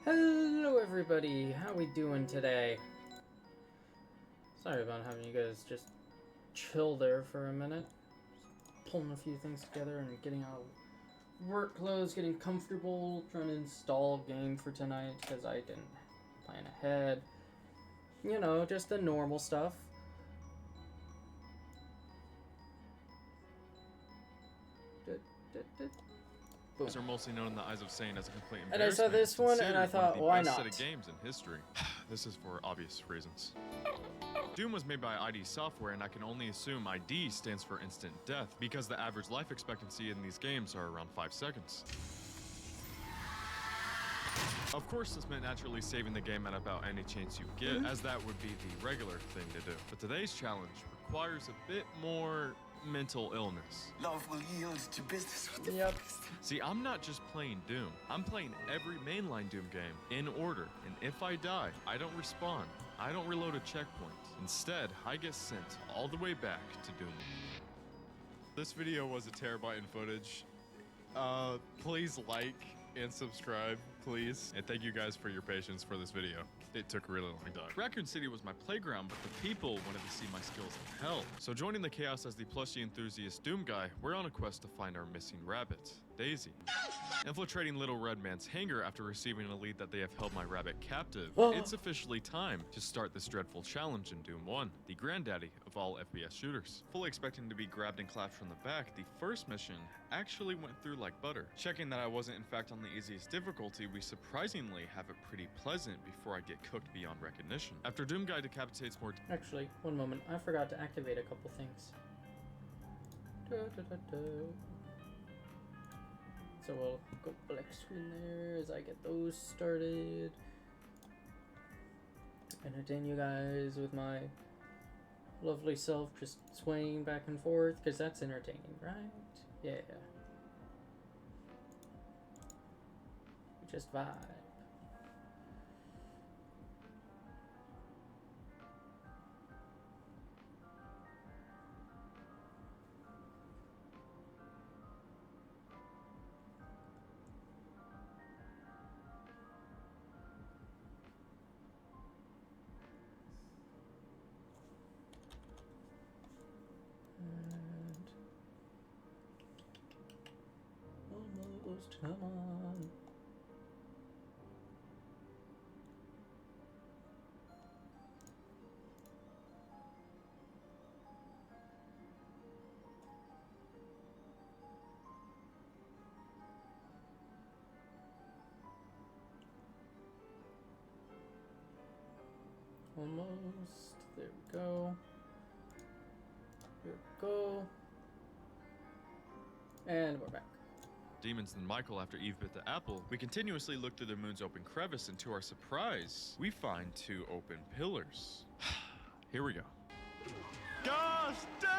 Hello everybody, how we doing today? Sorry about having you guys just chill there for a minute. Just pulling a few things together and getting out of work clothes, getting comfortable, trying to install a game for tonight because I didn't plan ahead. You know, just the normal stuff. Those are mostly known in the eyes of Sane as a complete And I saw embarrassment. this one and I thought, why Best set not? of games in history. This is for obvious reasons. Doom was made by ID Software, and I can only assume ID stands for instant death, because the average life expectancy in these games are around 5 seconds. Of course, this meant naturally saving the game at about any chance you get, as that would be the regular thing to do. But today's challenge requires a bit more mental illness. Love will yield to business with the Yep. See, I'm not just playing Doom. I'm playing every mainline Doom game in order, and if I die, I don't respawn. I don't reload a checkpoint. Instead, I get sent all the way back to Doom. This video was a terabyte in footage. Please like and subscribe, please. And thank you guys for your patience for this video. It took a really long time. Raccoon City was my playground, but the people wanted to see my skills in hell. So joining the chaos as the plushie enthusiast Doom guy, we're on a quest to find our missing rabbit, Daisy. Infiltrating Little Red Man's hangar after receiving a lead that they have held my rabbit captive, it's officially time to start this dreadful challenge in Doom 1, the granddaddy of all FPS shooters. Fully expecting to be grabbed and clapped from the back, the first mission actually went through like butter. Checking that I wasn't in fact on the easiest difficulty, we surprisingly have it pretty pleasant before I get cooked beyond recognition. After Doom guy decapitates more Actually, one moment. I forgot to activate a couple things. So we'll go black screen there as I get those started. Entertain you guys with my lovely self just swaying back and forth, because that's entertaining, right? Yeah. We just vibe. Almost, come on. Almost. There we go. Here we go. And we're back. demons than Michael after Eve bit the apple, we continuously look through the moon's open crevice, and to our surprise, we find 2 open pillars. Here we go. Gosh dang!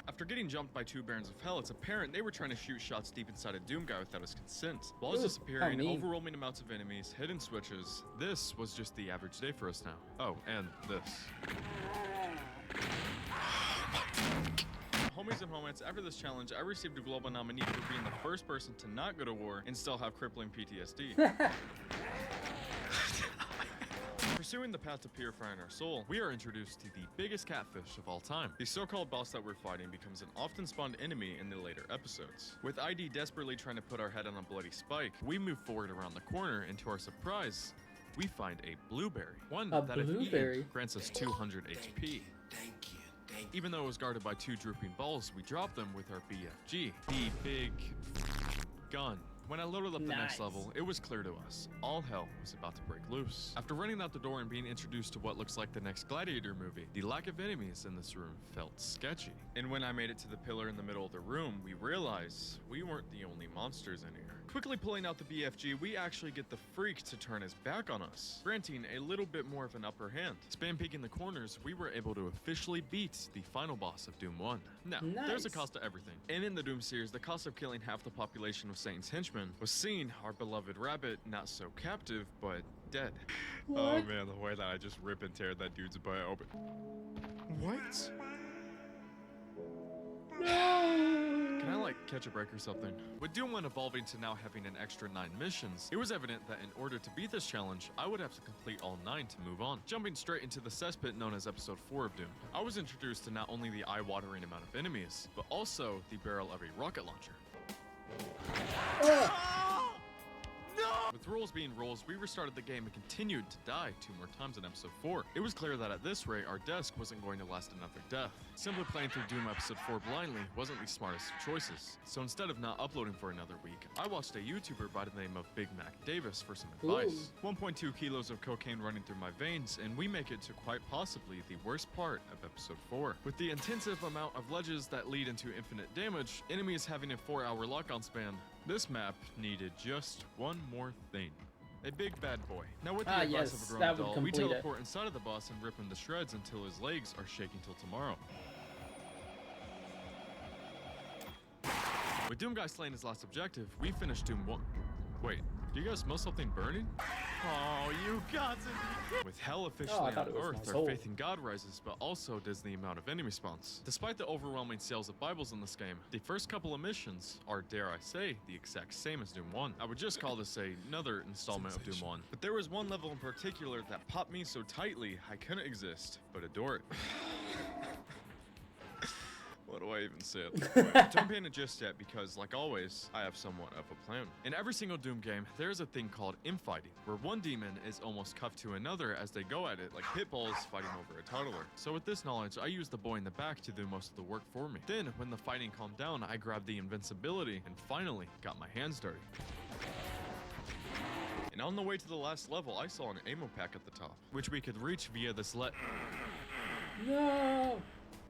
After getting jumped by 2 barons of hell, it's apparent they were trying to shoot shots deep inside a Doom guy without his consent. Walls Ooh, disappearing, how mean. overwhelming amounts of enemies, hidden switches. This was just the average day for us now. Oh, and this. Homies and homettes, after this challenge, I received a global nominee for being the first person to not go to war and still have crippling PTSD. Pursuing the path to purifying our soul, we are introduced to the biggest catfish of all time. The so-called boss that we're fighting becomes an often spawned enemy in the later episodes. With ID desperately trying to put our head on a bloody spike, we move forward around the corner, and to our surprise, we find a blueberry. One A that if blueberry? eaten, grants us 200 HP. Thank you. Even though it was guarded by 2 drooping balls, we dropped them with our BFG, the big gun. When I loaded up the next Nice. level, it was clear to us. All hell was about to break loose. After running out the door and being introduced to what looks like the next Gladiator movie, the lack of enemies in this room felt sketchy. And when I made it to the pillar in the middle of the room, we realized we weren't the only monsters in here. Quickly pulling out the BFG, we actually get the freak to turn his back on us, granting a little bit more of an upper hand. Spam peeking the corners, we were able to officially beat the final boss of Doom 1. Now, there's a Nice. cost to everything. And in the Doom series, the cost of killing half the population of Satan's henchmen was seeing our beloved rabbit not so captive, but dead. Oh What? man, the way that I just rip and tear that dude's butt open. What? No! Can I like catch a break or something. With Doom 1 evolving to now having an extra 9 missions, it was evident that in order to beat this challenge, I would have to complete all 9 to move on. Jumping straight into the cesspit known as Episode 4 of Doom, I was introduced to not only the eye-watering amount of enemies, but also the barrel of a rocket launcher. With rules being rules, we restarted the game and continued to die 2 more times in Episode 4. It was clear that at this rate, our desk wasn't going to last another death. Simply playing through Doom Episode 4 blindly wasn't the smartest of choices. So instead of not uploading for another week, I watched a YouTuber by the name of Big Mac Davis for some advice. 1.2 kilos of cocaine running through my veins, and we make it to quite possibly the worst part of Episode 4. With the intensive amount of ledges that lead into infinite damage, enemies having a 4-hour lock-on span, this map needed just one more thing. A big bad boy. Now with the advice of a grown adult, we teleport inside of the boss and rip him to shreds until his legs are shaking till tomorrow. With Doom Guy slaying his last objective, we finished Doom 1. Wait, do you guys smell something burning? Oh, you gods and with hell officially on Earth, our faith in God rises, but also does the amount of enemy spawns. Despite the overwhelming sales of Bibles in this game, the first couple of missions are, dare I say, the exact same as Doom 1. I would just call this another installment of Doom 1. But there was one level in particular that popped me so tightly, I couldn't exist but adore it. What do I even say at this point? Don't paint it just yet because, like always, I have somewhat of a plan. In every single Doom game, there is a thing called infighting, where one demon is almost cuffed to another as they go at it like pit bulls fighting over a toddler. So with this knowledge, I used the boy in the back to do most of the work for me. Then, when the fighting calmed down, I grabbed the invincibility and finally got my hands dirty. And on the way to the last level, I saw an ammo pack at the top, which we could reach via this No!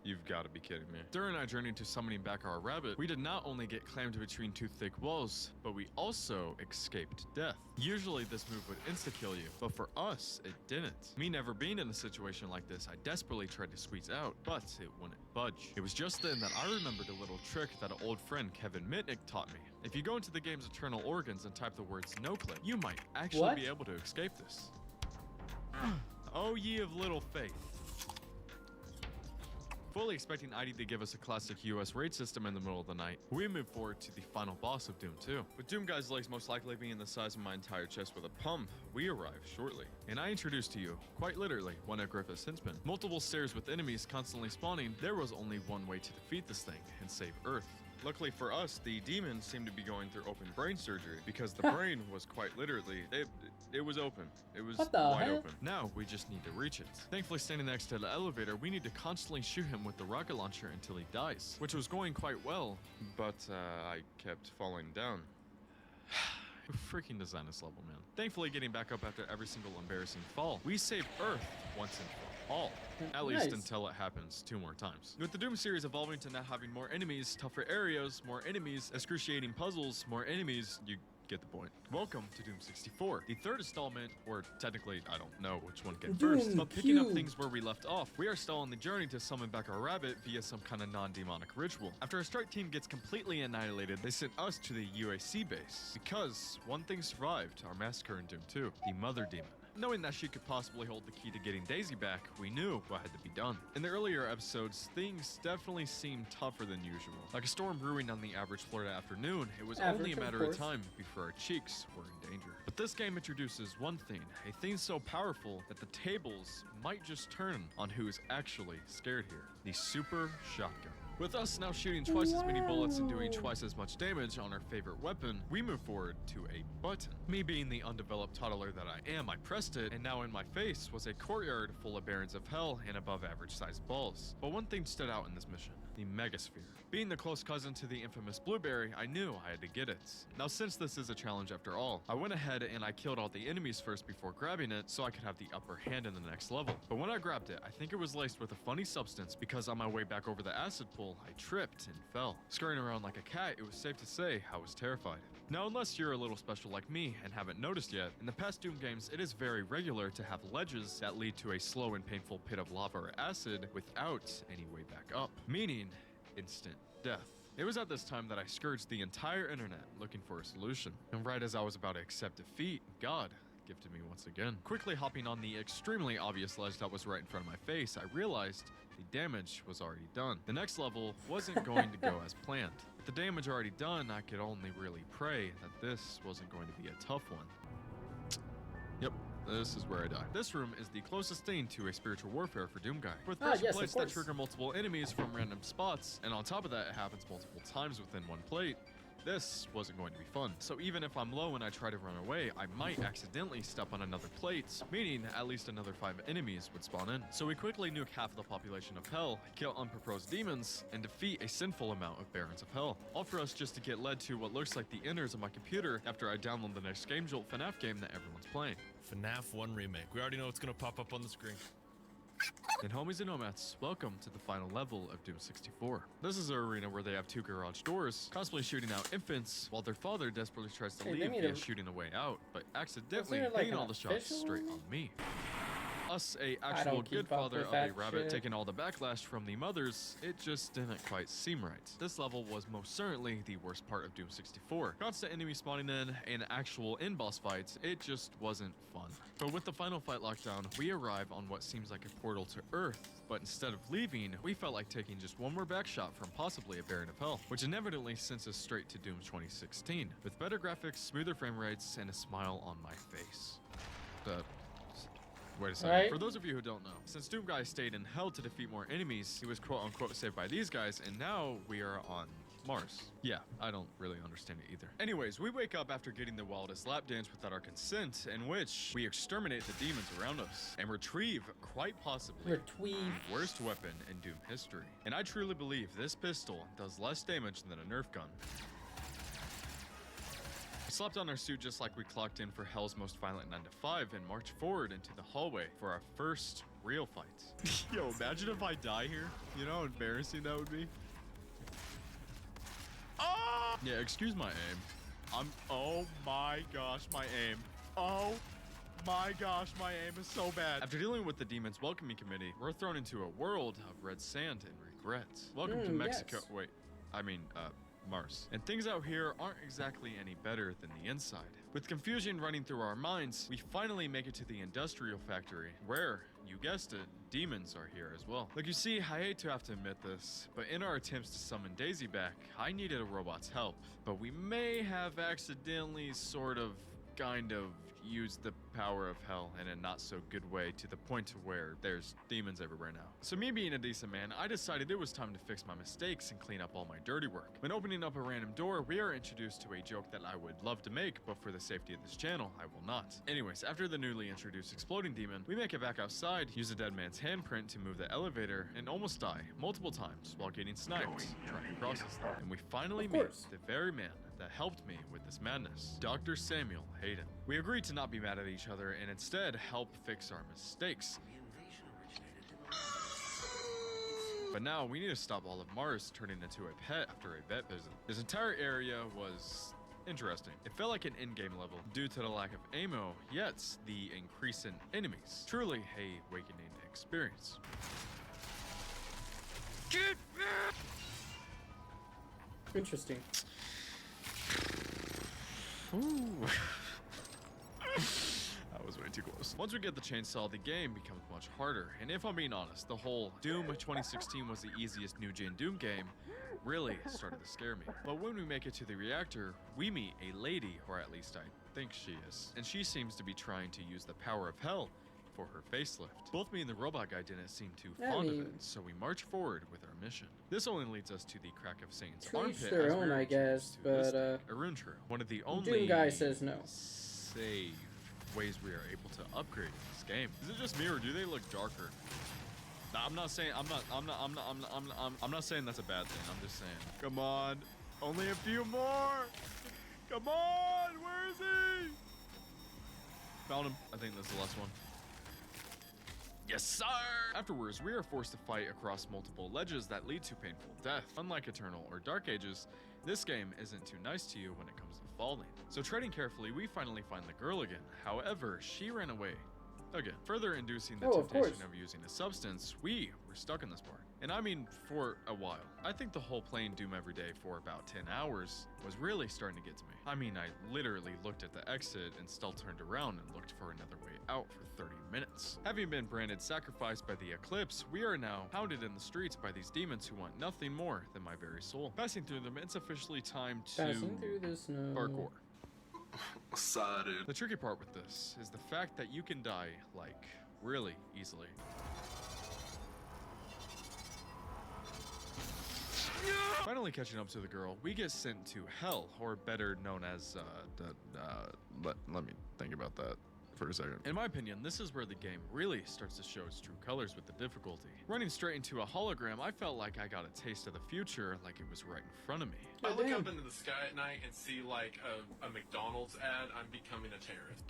You've got to be kidding me. During our journey to summoning back our rabbit, we did not only get clammed between 2 thick walls, but we also escaped death. Usually this move would insta-kill you, but for us, it didn't. Me never being in a situation like this, I desperately tried to squeeze out, but it wouldn't budge. It was just then that I remembered a little trick that an old friend, Kevin Mitnick, taught me. If you go into the game's internal organs and type the words "no-clip," you might actually be able to escape this. Oh, ye of little faith. Fully expecting ID to give us a classic US raid system in the middle of the night, we move forward to the final boss of Doom 2. With Doom Guy's legs most likely being the size of my entire chest with a pump, we arrive shortly. And I introduce to you, quite literally, one of Griffith's henchmen. Multiple stairs with enemies constantly spawning, there was only one way to defeat this thing and save Earth. Luckily for us, the demons seemed to be going through open brain surgery because the brain was quite literally, it was open. It was wide open. Now we just need to reach it. Thankfully, standing next to the elevator, we need to constantly shoot him with the rocket launcher until he dies, which was going quite well, but I kept falling down. Who freaking designed this level, man? Thankfully, getting back up after every single embarrassing fall, we saved Earth once and for all. At least until it happens 2 more times. With the Doom series evolving to now having more enemies, tougher areas, more enemies, excruciating puzzles, more enemies, you get the point. Welcome to Doom 64, the 3rd installment, or technically, I don't know which one came first, but picking up things where we left off, we are still on the journey to summon back our rabbit via some kind of non-demonic ritual. After our strike team gets completely annihilated, they sent us to the UAC base, because one thing survived our massacre in Doom 2, the Mother Demon. Knowing that she could possibly hold the key to getting Daisy back, we knew what had to be done. In the earlier episodes, things definitely seemed tougher than usual. Like a storm brewing on the average Florida afternoon, it was only a matter of time before our cheeks were in danger. But this game introduces one thing, a thing so powerful that the tables might just turn on who is actually scared here. The Super Shotgun. With us now shooting twice as many bullets and doing twice as much damage on our favorite weapon, we move forward to a button. Me being the undeveloped toddler that I am, I pressed it, and now in my face was a courtyard full of barons of hell and above average sized balls. But one thing stood out in this mission, the Megasphere. Being the close cousin to the infamous Blueberry, I knew I had to get it. Now since this is a challenge after all, I went ahead and I killed all the enemies first before grabbing it so I could have the upper hand in the next level. But when I grabbed it, I think it was laced with a funny substance because on my way back over the acid pool, I tripped and fell. Scurrying around like a cat, it was safe to say I was terrified. Now unless you're a little special like me and haven't noticed yet, in the past Doom games it is very regular to have ledges that lead to a slow and painful pit of lava or acid without any way back up, meaning instant death. It was at this time that I scourged the entire internet looking for a solution. And right as I was about to accept defeat, God gifted me once again. Quickly hopping on the extremely obvious ledge that was right in front of my face, I realized the damage was already done. The next level wasn't going to go as planned. With the damage already done, I could only really pray that this wasn't going to be a tough one. Yep, this is where I die. This room is the closest thing to a spiritual warfare for Doom Guy, with pressure yes, of plates that course. trigger multiple enemies from random spots, and on top of that, it happens multiple times within one plate. This wasn't going to be fun. So even if I'm low and I try to run away, I might accidentally step on another plate, meaning at least another 5 enemies would spawn in. So we quickly nuke half of the population of Hell, kill unproposed demons, and defeat a sinful amount of Barons of Hell. All for us just to get led to what looks like the inners of my computer after I download the next Game Jolt FNAF game that everyone's playing. FNAF 1 Remake. We already know what's gonna pop up on the screen. And homies and nomads, welcome to the final level of Doom 64. This is an arena where they have 2 garage doors, constantly shooting out infants, while their father desperately tries to Hey, they leave need via a- shooting a way out, but accidentally Wasn't there, like, hitting an all the shots official straight one? on me. Us, a I actual don't good keep up father with of that a rabbit shit. taking all the backlash from the mothers, it just didn't quite seem right. This level was most certainly the worst part of Doom 64. Constant enemy spawning in and actual in-boss fights, it just wasn't fun. But with the final fight lockdown, we arrive on what seems like a portal to Earth, but instead of leaving, we felt like taking just one more back shot from possibly a Baron of Hell, which inevitably sends us straight to Doom 2016, with better graphics, smoother frame rates, and a smile on my face. Wait a second. Right. For those of you who don't know, since Doom Guy stayed in Hell to defeat more enemies, he was quote-unquote saved by these guys, and now we are on Mars. Yeah, I don't really understand it either. Anyways, we wake up after getting the wildest lap dance without our consent, in which we exterminate the demons around us and retrieve, quite possibly, Retweet. the worst weapon in Doom history. And I truly believe this pistol does less damage than a Nerf gun. We slapped on our suit just like we clocked in for Hell's most violent 9 to 5 and marched forward into the hallway for our first real fight. Yo, imagine if I die here. You know how embarrassing that would be? Oh! Yeah, excuse my aim. Oh my gosh, my aim. Oh my gosh, my aim is so bad. After dealing with the Demon's Welcoming Committee, we're thrown into a world of red sand and regret. Welcome to Mexico. Yes. Wait, I mean, Mars. And things out here aren't exactly any better than the inside. With confusion running through our minds, we finally make it to the industrial factory, where, you guessed it, demons are here as well. Look, you see, I hate to have to admit this, but in our attempts to summon Daisy back, I needed a robot's help. But we may have accidentally kind of used the power of Hell in a not so good way, to the point to where there's demons everywhere now. So me being a decent man, I decided it was time to fix my mistakes and clean up all my dirty work. When opening up a random door, we are introduced to a joke that I would love to make, but for the safety of this channel, I will not. Anyways, after the newly introduced exploding demon, we make it back outside, use a dead man's handprint to move the elevator, and almost die multiple times while getting sniped trying to cross this thing. And we finally Of meet course. the very man that helped me with this madness, Dr. Samuel Hayden. We agreed to not be mad at each other and instead help fix our mistakes. But now we need to stop all of Mars turning into a pet after a vet visit. This entire area was interesting. It felt like an in-game level due to the lack of ammo, yet the increase in enemies. Truly a awakening experience. Get back! Interesting. Ooh. That was way too close. Once we get the chainsaw, the game becomes much harder. And if I'm being honest, the whole Doom 2016 was the easiest new-gen Doom game really started to scare me. But when we make it to the reactor, we meet a lady, or at least I think she is. And she seems to be trying to use the power of Hell for her facelift. Both me and the robot guy didn't seem too fond of it, so we march forward with our mission. This only leads us to the crack of Satan's To each armpit, their as own, we're I guess, introduced to this but, thing, a rune tree. One of the only Doom guy says no. save ways we are able to upgrade in this game. Is it just me, or do they look darker? Nah, I'm not saying I'm not saying that's a bad thing. I'm just saying. Come on, only a few more. Come on, where is he? Found him. I think that's the last one. Yes, sir! Afterwards, we are forced to fight across multiple ledges that lead to painful death. Unlike Eternal or Dark Ages, this game isn't too nice to you when it comes to falling. So treading carefully, we finally find the girl again. However, she ran away Again, further inducing the Oh, of temptation course. of using a substance, we were stuck in this part. And I mean, for a while. I think the whole playing Doom every day for about 10 hours was really starting to get to me. I mean, I literally looked at the exit and still turned around and looked for another way out for 30 minutes. Having been branded sacrificed by the Eclipse, we are now hounded in the streets by these demons who want nothing more than my very soul. Passing through them, it's officially time to Passing through the snow. parkour. Sorry. The tricky part with this is the fact that you can die, like, really easily. Finally catching up to the girl, we get sent to Hell, or better known as, let me think about that for a second. In my opinion, this is where the game really starts to show its true colors with the difficulty. Running straight into a hologram, I felt like I got a taste of the future, like it was right in front of me. I look damn. up into the sky at night and see like a McDonald's ad, I'm becoming a terrorist.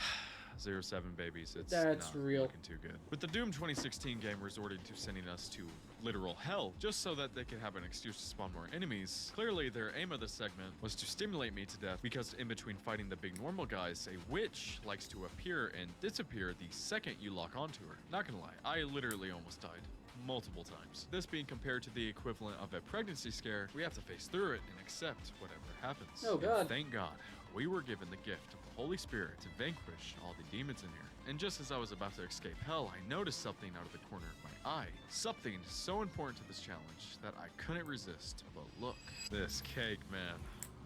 07 babies, it's That's not real. looking too good. With the Doom 2016 game resorting to sending us to literal hell just so that they could have an excuse to spawn more enemies, clearly their aim of this segment was to stimulate me to death because in between fighting the big normal guys, a witch likes to appear and disappear the second you lock onto her. Not gonna lie, I literally almost died multiple times. This being compared to the equivalent of a pregnancy scare, we have to face through it and accept whatever happens. Oh, And God. thank God, we were given the gift of the Holy Spirit to vanquish all the demons in here. And just as I was about to escape hell, I noticed something out of the corner of my eye. Something so important to this challenge that I couldn't resist but look. This cake, man.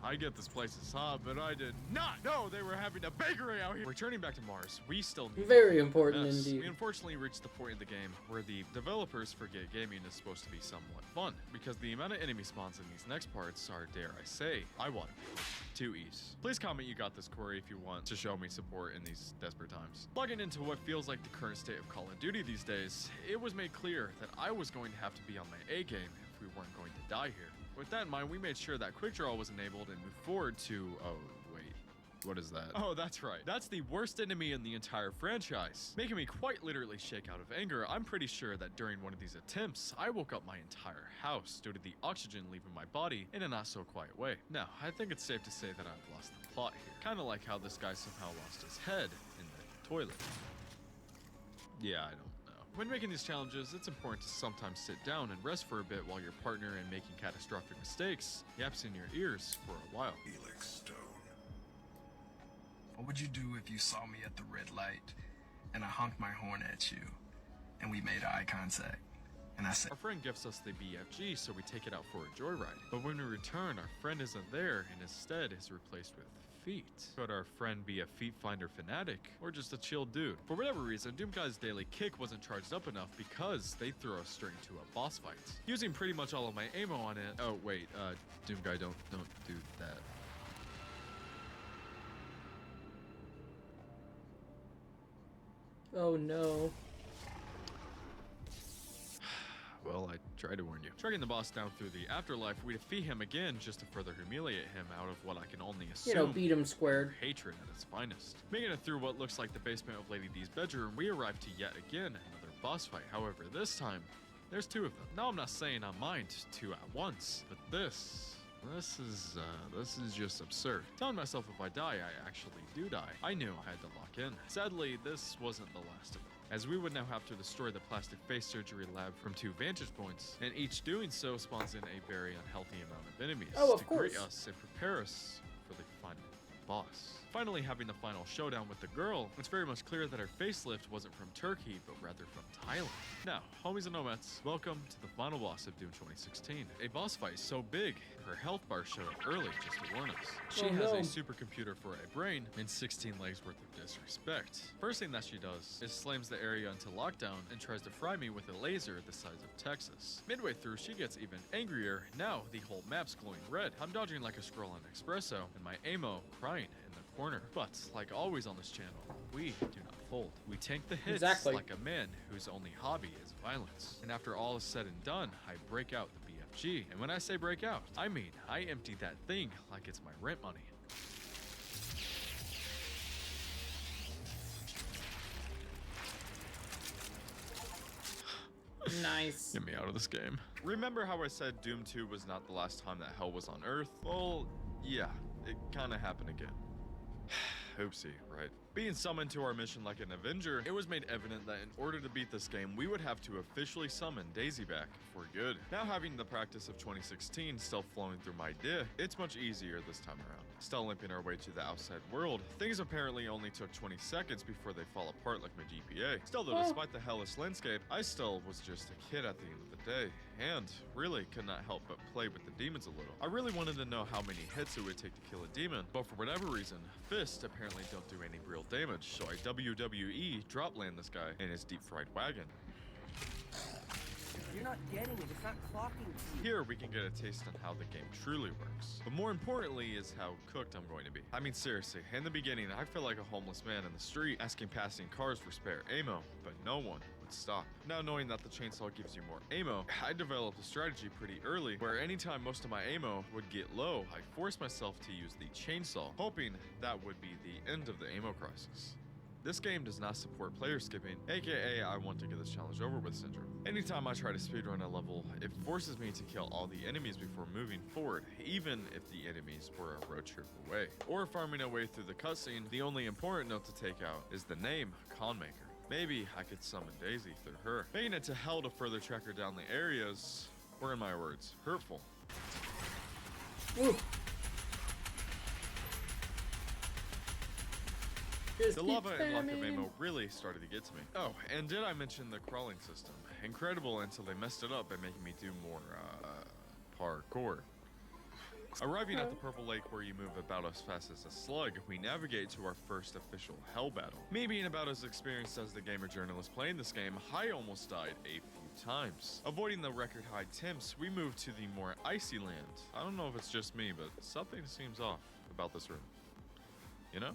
I get this place is hot, but I did not know they were having a bakery out here. Returning back to Mars, we still need Very important Yes, indeed. we unfortunately reached the point in the game where the developers forget gaming is supposed to be somewhat fun, because the amount of enemy spawns in these next parts are, dare I say, eye-watering. Too easy. Please comment you got this, Corey, if you want to show me support in these desperate times. Plugging into what feels like the current state of Call of Duty these days, it was made clear that I was going to have to be on my A game if we weren't going to die here. With that in mind, we made sure that quick draw was enabled and moved forward to, oh, wait. What is that? Oh, that's right. That's the worst enemy in the entire franchise. Making me quite literally shake out of anger, I'm pretty sure that during one of these attempts, I woke up my entire house due to the oxygen leaving my body in a not so quiet way. Now, I think it's safe to say that I've lost the plot here. Kind of like how this guy somehow lost his head in the toilet. Yeah, I don't know. When making these challenges, it's important to sometimes sit down and rest for a bit while your partner and making catastrophic mistakes yaps in your ears for a while. Felix Stone. What would you do if you saw me at the red light and I honked my horn at you and we made eye contact and I said, Our friend gifts us the BFG, so we take it out for a joyride. But when we return, our friend isn't there and instead is replaced with feet. Could our friend be a feet finder fanatic or just a chill dude? For whatever reason, Doomguy's daily kick wasn't charged up enough because they threw us straight into a boss fight. Using pretty much all of my ammo on it. Oh wait, Doomguy, don't do that. Oh no. Well, I tried to warn you. Tracking the boss down through the afterlife, we defeat him again just to further humiliate him out of what I can only assume. You know, beat him squared. Hatred at its finest. Making it through what looks like the basement of Lady D's bedroom, we arrive to yet again another boss fight. However, this time, there's two of them. Now, I'm not saying I mind two at once, but this is just absurd. Telling myself if I die, I actually do die. I knew I had to lock in. Sadly, this wasn't the last of them, as we would now have to destroy the plastic face surgery lab from 2 vantage points, and each doing so spawns in a very unhealthy amount of enemies Oh, of to greet course. us and prepare us for the final boss. Finally having the final showdown with the girl, it's very much clear that her facelift wasn't from Turkey, but rather from Thailand. Now, homies and nomads, welcome to the final boss of Doom 2016. A boss fight so big, her health bar showed up early just to warn us. She Oh, has no. a supercomputer for a brain and 16 legs worth of disrespect. First thing that she does is slams the area into lockdown and tries to fry me with a laser the size of Texas. Midway through, she gets even angrier. Now the whole map's glowing red. I'm dodging like a scroll on Espresso, and my ammo crying in the corner. But like always on this channel, we do not fold. We tank the hits Exactly. like a man whose only hobby is violence. And after all is said and done, I break out the BFG. And when I say break out, I mean I empty that thing like it's my rent money. Nice. Get me out of this game. Remember how I said Doom 2 was not the last time that hell was on Earth? Well, yeah, it kinda happened again. Oopsie, right? Being summoned to our mission like an Avenger, it was made evident that in order to beat this game, we would have to officially summon Daisy back for good. Now having the practice of 2016 still flowing through my DIA, it's much easier this time around. Still limping our way to the outside world, things apparently only took 20 seconds before they fall apart like my GPA. Still though, despite the hellish landscape, I still was just a kid at the end of the day, and really could not help but play with the demons a little. I really wanted to know how many hits it would take to kill a demon, but for whatever reason, fists apparently don't do any real damage, so I WWE drop land this guy in his deep fried wagon. You're not getting it. It's not clocking to you. Here we can get a taste on how the game truly works. But more importantly is how cooked I'm going to be. I mean seriously, in the beginning I felt like a homeless man in the street asking passing cars for spare ammo, but no one would stop. Now knowing that the chainsaw gives you more ammo, I developed a strategy pretty early where anytime most of my ammo would get low, I forced myself to use the chainsaw, hoping that would be the end of the ammo crisis. This game does not support player skipping, aka I want to get this challenge over with syndrome. Anytime I try to speedrun a level, it forces me to kill all the enemies before moving forward, even if the enemies were a road trip away. Or farming a way through the cutscene, the only important note to take out is the name, Conmaker. Maybe I could summon Daisy through her. Making it to hell to further track her down the areas, or in my words, hurtful. Ooh. The lava and lack of ammo really started to get to me. Oh, and did I mention the crawling system? Incredible until they messed it up by making me do more, parkour. Arriving at the Purple Lake where you move about as fast as a slug, we navigate to our first official hell battle. Me being about as experienced as the gamer journalist playing this game, I almost died a few times. Avoiding the record high temps, we move to the more icy land. I don't know if it's just me, but something seems off about this room. You know?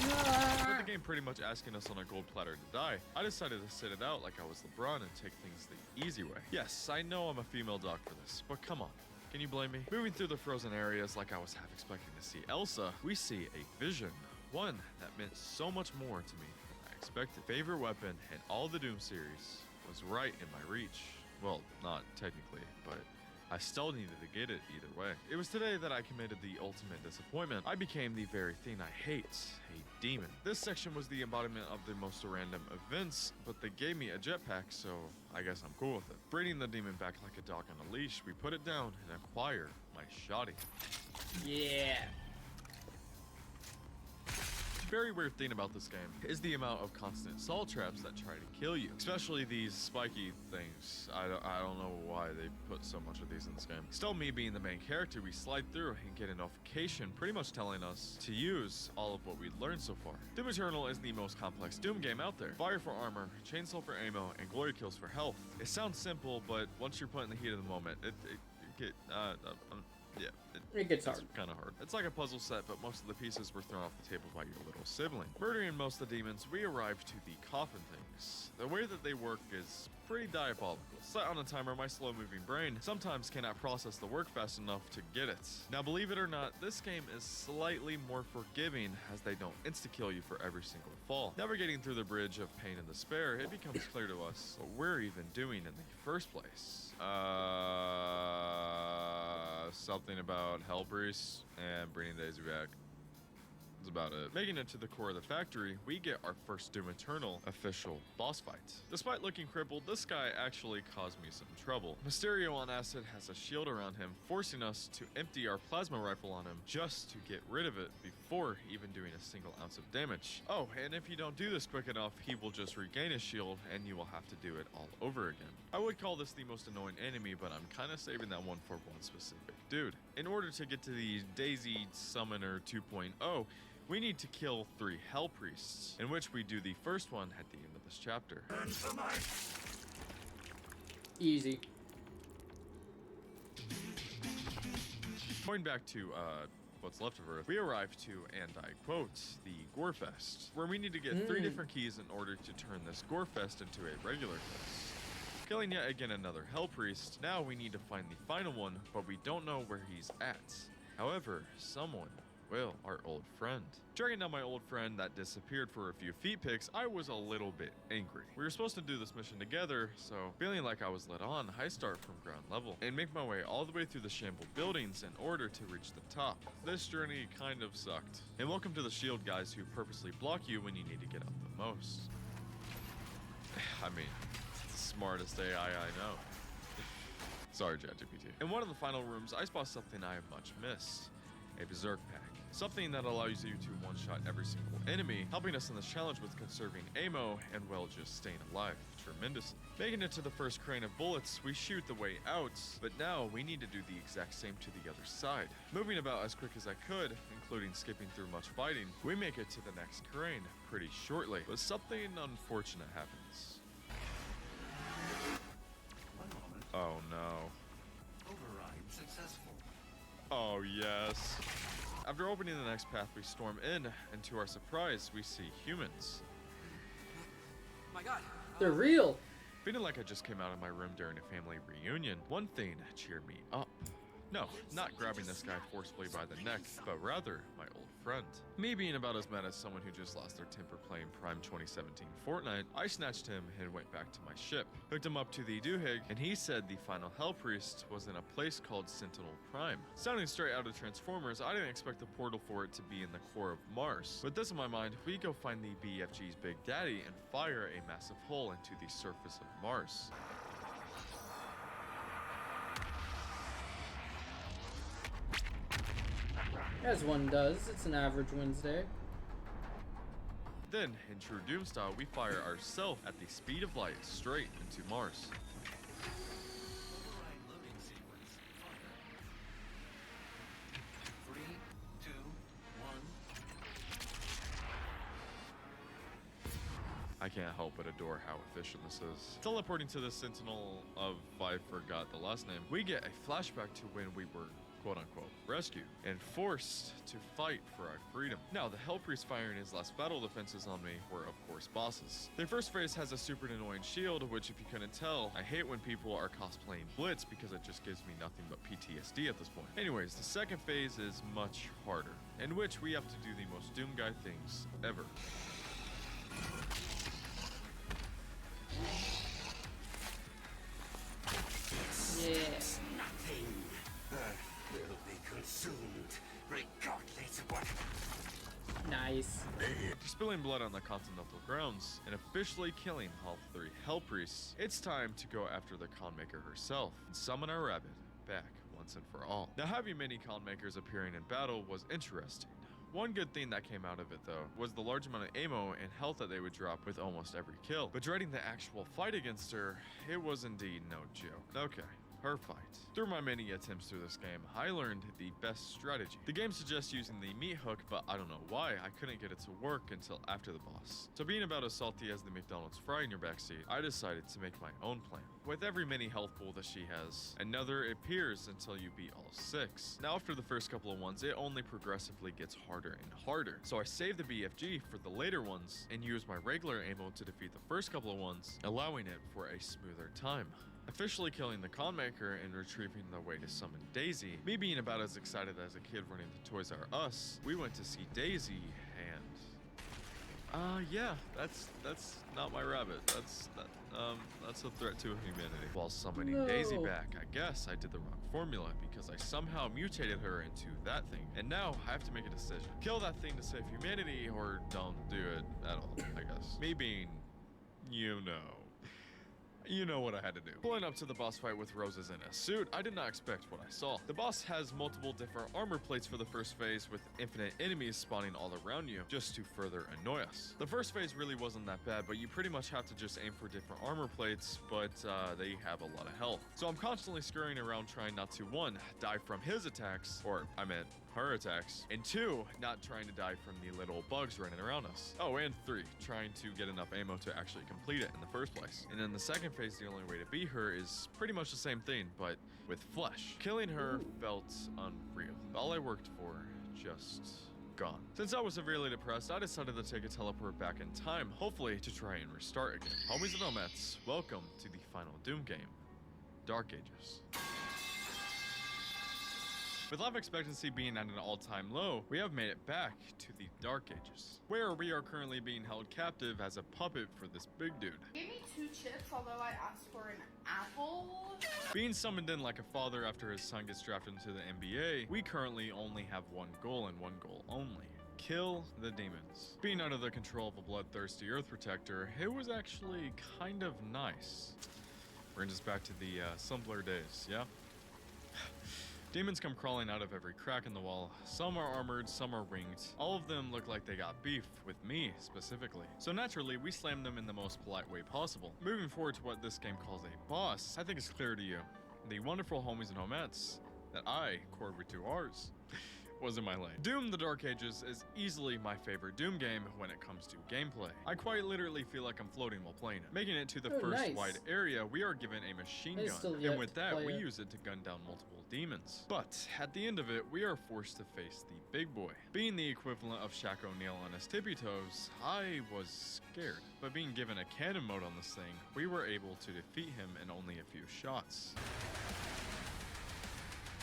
With the game pretty much asking us on a gold platter to die, I decided to sit it out like I was LeBron and take things the easy way. Yes, I know I'm a female dog for this, but come on. Can you blame me? Moving through the frozen areas like I was half expecting to see Elsa, we see a vision. One that meant so much more to me than I expected. Favorite weapon in all the Doom series was right in my reach. Well, not technically, but I still needed to get it either way. It was today that I committed the ultimate disappointment. I became the very thing I hate, a demon. This section was the embodiment of the most random events, but they gave me a jetpack, so I guess I'm cool with it. Bringing the demon back like a dog on a leash, we put it down and acquire my shoddy. Yeah. Very weird thing about this game is the amount of constant salt traps that try to kill you, especially these spiky things. I don't know why they put so much of these in this game. Still, me being the main character, we slide through and get a notification pretty much telling us to use all of what we've learned so far. Doom Eternal is the most complex Doom game out there. Fire for armor, chainsaw for ammo, and glory kills for health. It sounds simple, but once you're put in the heat of the moment, It gets hard. It's kind of hard. It's like a puzzle set, but most of the pieces were thrown off the table by your little sibling. Murdering most of the demons, we arrive to the coffin things. The way that they work is pretty diabolical. Set on a timer, my slow-moving brain sometimes cannot process the work fast enough to get it. Now, believe it or not, this game is slightly more forgiving as they don't insta-kill you for every single fall. Navigating through the bridge of pain and despair, it becomes clear to us what we're even doing in the first place. Something about Hell Priest and bringing Daisy back. That's about it. Making it to the core of the factory, we get our first Doom Eternal official boss fight. Despite looking crippled, this guy actually caused me some trouble. Mysterio on acid has a shield around him, forcing us to empty our plasma rifle on him just to get rid of it before even doing a single ounce of damage. Oh, and if you don't do this quick enough, he will just regain his shield and you will have to do it all over again. I would call this the most annoying enemy, but I'm kind of saving that one for one specific dude. In order to get to the Daisy Summoner 2.0, we need to kill 3 Hell Priests, in which we do the first one at the end of this chapter. Easy. Going back to, what's left of Earth, we arrive to, and I quote, the Gorefest, where we need to get 3 different keys in order to turn this Gorefest into a regular fest. Killing yet again another Hell Priest, now we need to find the final one, but we don't know where he's at. However, someone Will, our old friend. Tracking down my old friend that disappeared for a few feet pics, I was a little bit angry. We were supposed to do this mission together, so feeling like I was led on, I start from ground level and make my way all the way through the shambled buildings in order to reach the top. This journey kind of sucked. And welcome to the shield guys who purposely block you when you need to get up the most. I mean, it's the smartest AI I know. Sorry, ChatGPT. In one of the final rooms, I spot something I have much missed. A Berserk pack. Something that allows you to one-shot every single enemy, helping us in this challenge with conserving ammo and, well, just staying alive tremendously. Making it to the first crane of bullets, we shoot the way out, but now we need to do the exact same to the other side. Moving about as quick as I could, including skipping through much fighting, we make it to the next crane pretty shortly, but something unfortunate happens. Oh no. Override successful. Oh yes. After opening the next path, we storm in, and to our surprise, we see humans. My God. They're real. Feeling like I just came out of my room during a family reunion, one thing cheered me up. No, not grabbing this guy forcefully by the neck, but rather my old friend. Me being about as mad as someone who just lost their temper playing Prime 2017 Fortnite, I snatched him and went back to my ship. Hooked him up to the Doohick, and he said the final Hell Priest was in a place called Sentinel Prime. Sounding straight out of Transformers, I didn't expect the portal for it to be in the core of Mars. With this in my mind, we go find the BFG's Big Daddy and fire a massive hole into the surface of Mars. As one does. It's an average Wednesday. Then, in true Doom style, we fire ourselves at the speed of light straight into Mars. Override loading sequence. Fire. 3, 2, 1. I can't help but adore how efficient this is. Teleporting to the Sentinel of, I forgot the last name, we get a flashback to when we were quote-unquote rescued and forced to fight for our freedom. Now, the Hell Priest firing his last battle defenses on me were, of course, bosses. The first phase has a super annoying shield, which, if you couldn't tell, I hate when people are cosplaying Blitz because it just gives me nothing but PTSD at this point. Anyways, the second phase is much harder, in which we have to do the most Doom Guy things ever. Yeah. Nothing. Earth will be consumed, regardless of what. Nice. Spilling blood on the continental grounds and officially killing all 3 Hell Priests, it's time to go after the Conmaker herself and summon our rabbit back once and for all. Now, having many Conmakers appearing in battle was interesting. One good thing that came out of it, though, was the large amount of ammo and health that they would drop with almost every kill. But dreading the actual fight against her, it was indeed no joke. Okay, her fight. Through my many attempts through this game, I learned the best strategy. The game suggests using the meat hook, but I don't know why I couldn't get it to work until after the boss. So being about as salty as the McDonald's fry in your backseat, I decided to make my own plan. With every mini health pool that she has, another appears until you beat all 6. Now, after the first couple of ones, it only progressively gets harder and harder. So I saved the BFG for the later ones and used my regular ammo to defeat the first couple of ones, allowing it for a smoother time. Officially killing the Conmaker and retrieving the way to summon Daisy. Me being about as excited as a kid running to Toys R Us, we went to see Daisy and... yeah, that's not my rabbit. That's a threat to humanity. While summoning Daisy back, I guess I did the wrong formula because I somehow mutated her into that thing. And now I have to make a decision. Kill that thing to save humanity or don't do it at all, I guess. Me being, you know what I had to do. Pulling up to the boss fight with Roses in a suit, I did not expect what I saw. The boss has multiple different armor plates for the first phase with infinite enemies spawning all around you just to further annoy us. The first phase really wasn't that bad, but you pretty much have to just aim for different armor plates, but they have a lot of health. So I'm constantly scurrying around trying not to 1, die from his attacks, or I meant her attacks, and 2, not trying to die from the little bugs running around us. Oh, and 3, trying to get enough ammo to actually complete it in the first place. And in the second phase, the only way to beat her is pretty much the same thing, but with flesh. Killing her felt unreal. All I worked for, just gone. Since I was severely depressed, I decided to take a teleport back in time, hopefully to try and restart again. Homies and Omets, welcome to the final Doom game, Dark Ages. With life expectancy being at an all-time low, we have made it back to the Dark Ages, where we are currently being held captive as a puppet for this big dude. Gave me 2 chips, although I asked for an apple. Being summoned in like a father after his son gets drafted into the NBA, we currently only have one goal and one goal only. Kill the demons. Being under the control of a bloodthirsty Earth Protector, it was actually kind of nice. Brings us back to the simpler days, yeah? Demons come crawling out of every crack in the wall. Some are armored, some are winged. All of them look like they got beef, with me specifically. So naturally, we slam them in the most polite way possible. Moving forward to what this game calls a boss, I think it's clear to you. The wonderful homies and homettes that I, Corv2Rs, was in my lane. Doom: The Dark Ages is easily my favorite Doom game when it comes to gameplay. I quite literally feel like I'm floating while playing it. Making it to the first nice. wide area, we are given a machine I gun, still yet and with to that, play we it. use it to gun down multiple demons. But at the end of it, we are forced to face the big boy. Being the equivalent of Shaq O'Neal on his tippy toes, I was scared. But being given a cannon mode on this thing, we were able to defeat him in only a few shots.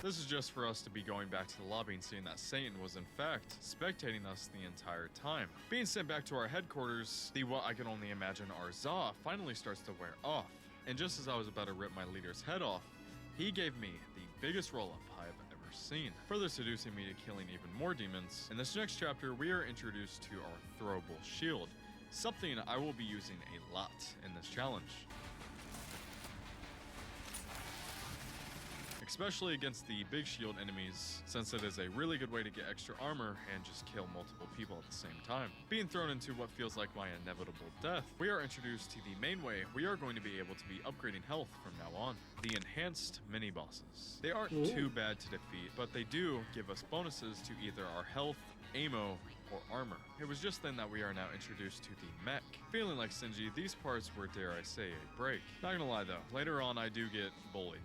This is just for us to be going back to the lobby and seeing that Satan was in fact spectating us the entire time. Being sent back to our headquarters, the what I can only imagine Arza finally starts to wear off. And just as I was about to rip my leader's head off, he gave me the biggest roll-up I have ever seen, further seducing me to killing even more demons. In this next chapter, we are introduced to our throwable shield, something I will be using a lot in this challenge. Especially against the big shield enemies, since it is a really good way to get extra armor and just kill multiple people at the same time. Being thrown into what feels like my inevitable death, we are introduced to the main way we are going to be able to be upgrading health from now on. The enhanced mini-bosses. They aren't too bad to defeat, but they do give us bonuses to either our health, ammo, or armor. It was just then that we are now introduced to the mech. Feeling like Shinji, these parts were, dare I say, a break. Not gonna lie though, later on I do get bullied.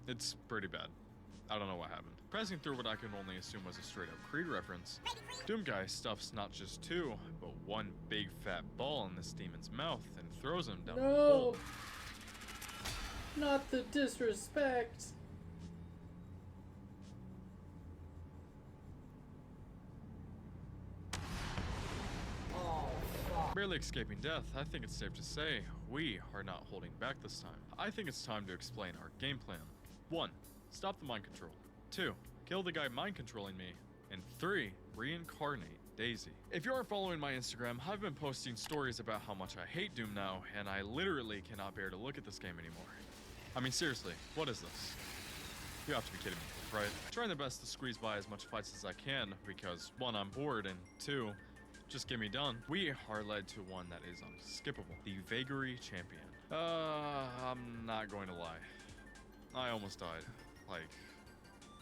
It's pretty bad. I don't know what happened. Pressing through what I can only assume was a straight up Creed reference, Doomguy stuffs not just 2, but 1 big fat ball in this demon's mouth and throws him down the No! hole. Not the disrespect! Barely escaping death, I think it's safe to say we are not holding back this time. I think it's time to explain our game plan. 1. Stop the mind control. 2. Kill the guy mind controlling me. And 3. Reincarnate Daisy. If you aren't following my Instagram, I've been posting stories about how much I hate Doom now, and I literally cannot bear to look at this game anymore. I mean, seriously, what is this? You have to be kidding me, right? Trying the best to squeeze by as much fights as I can, because 1, I'm bored, and 2, just get me done. We are led to one that is unskippable. The Vagary Champion. I'm not going to lie. I almost died. Like,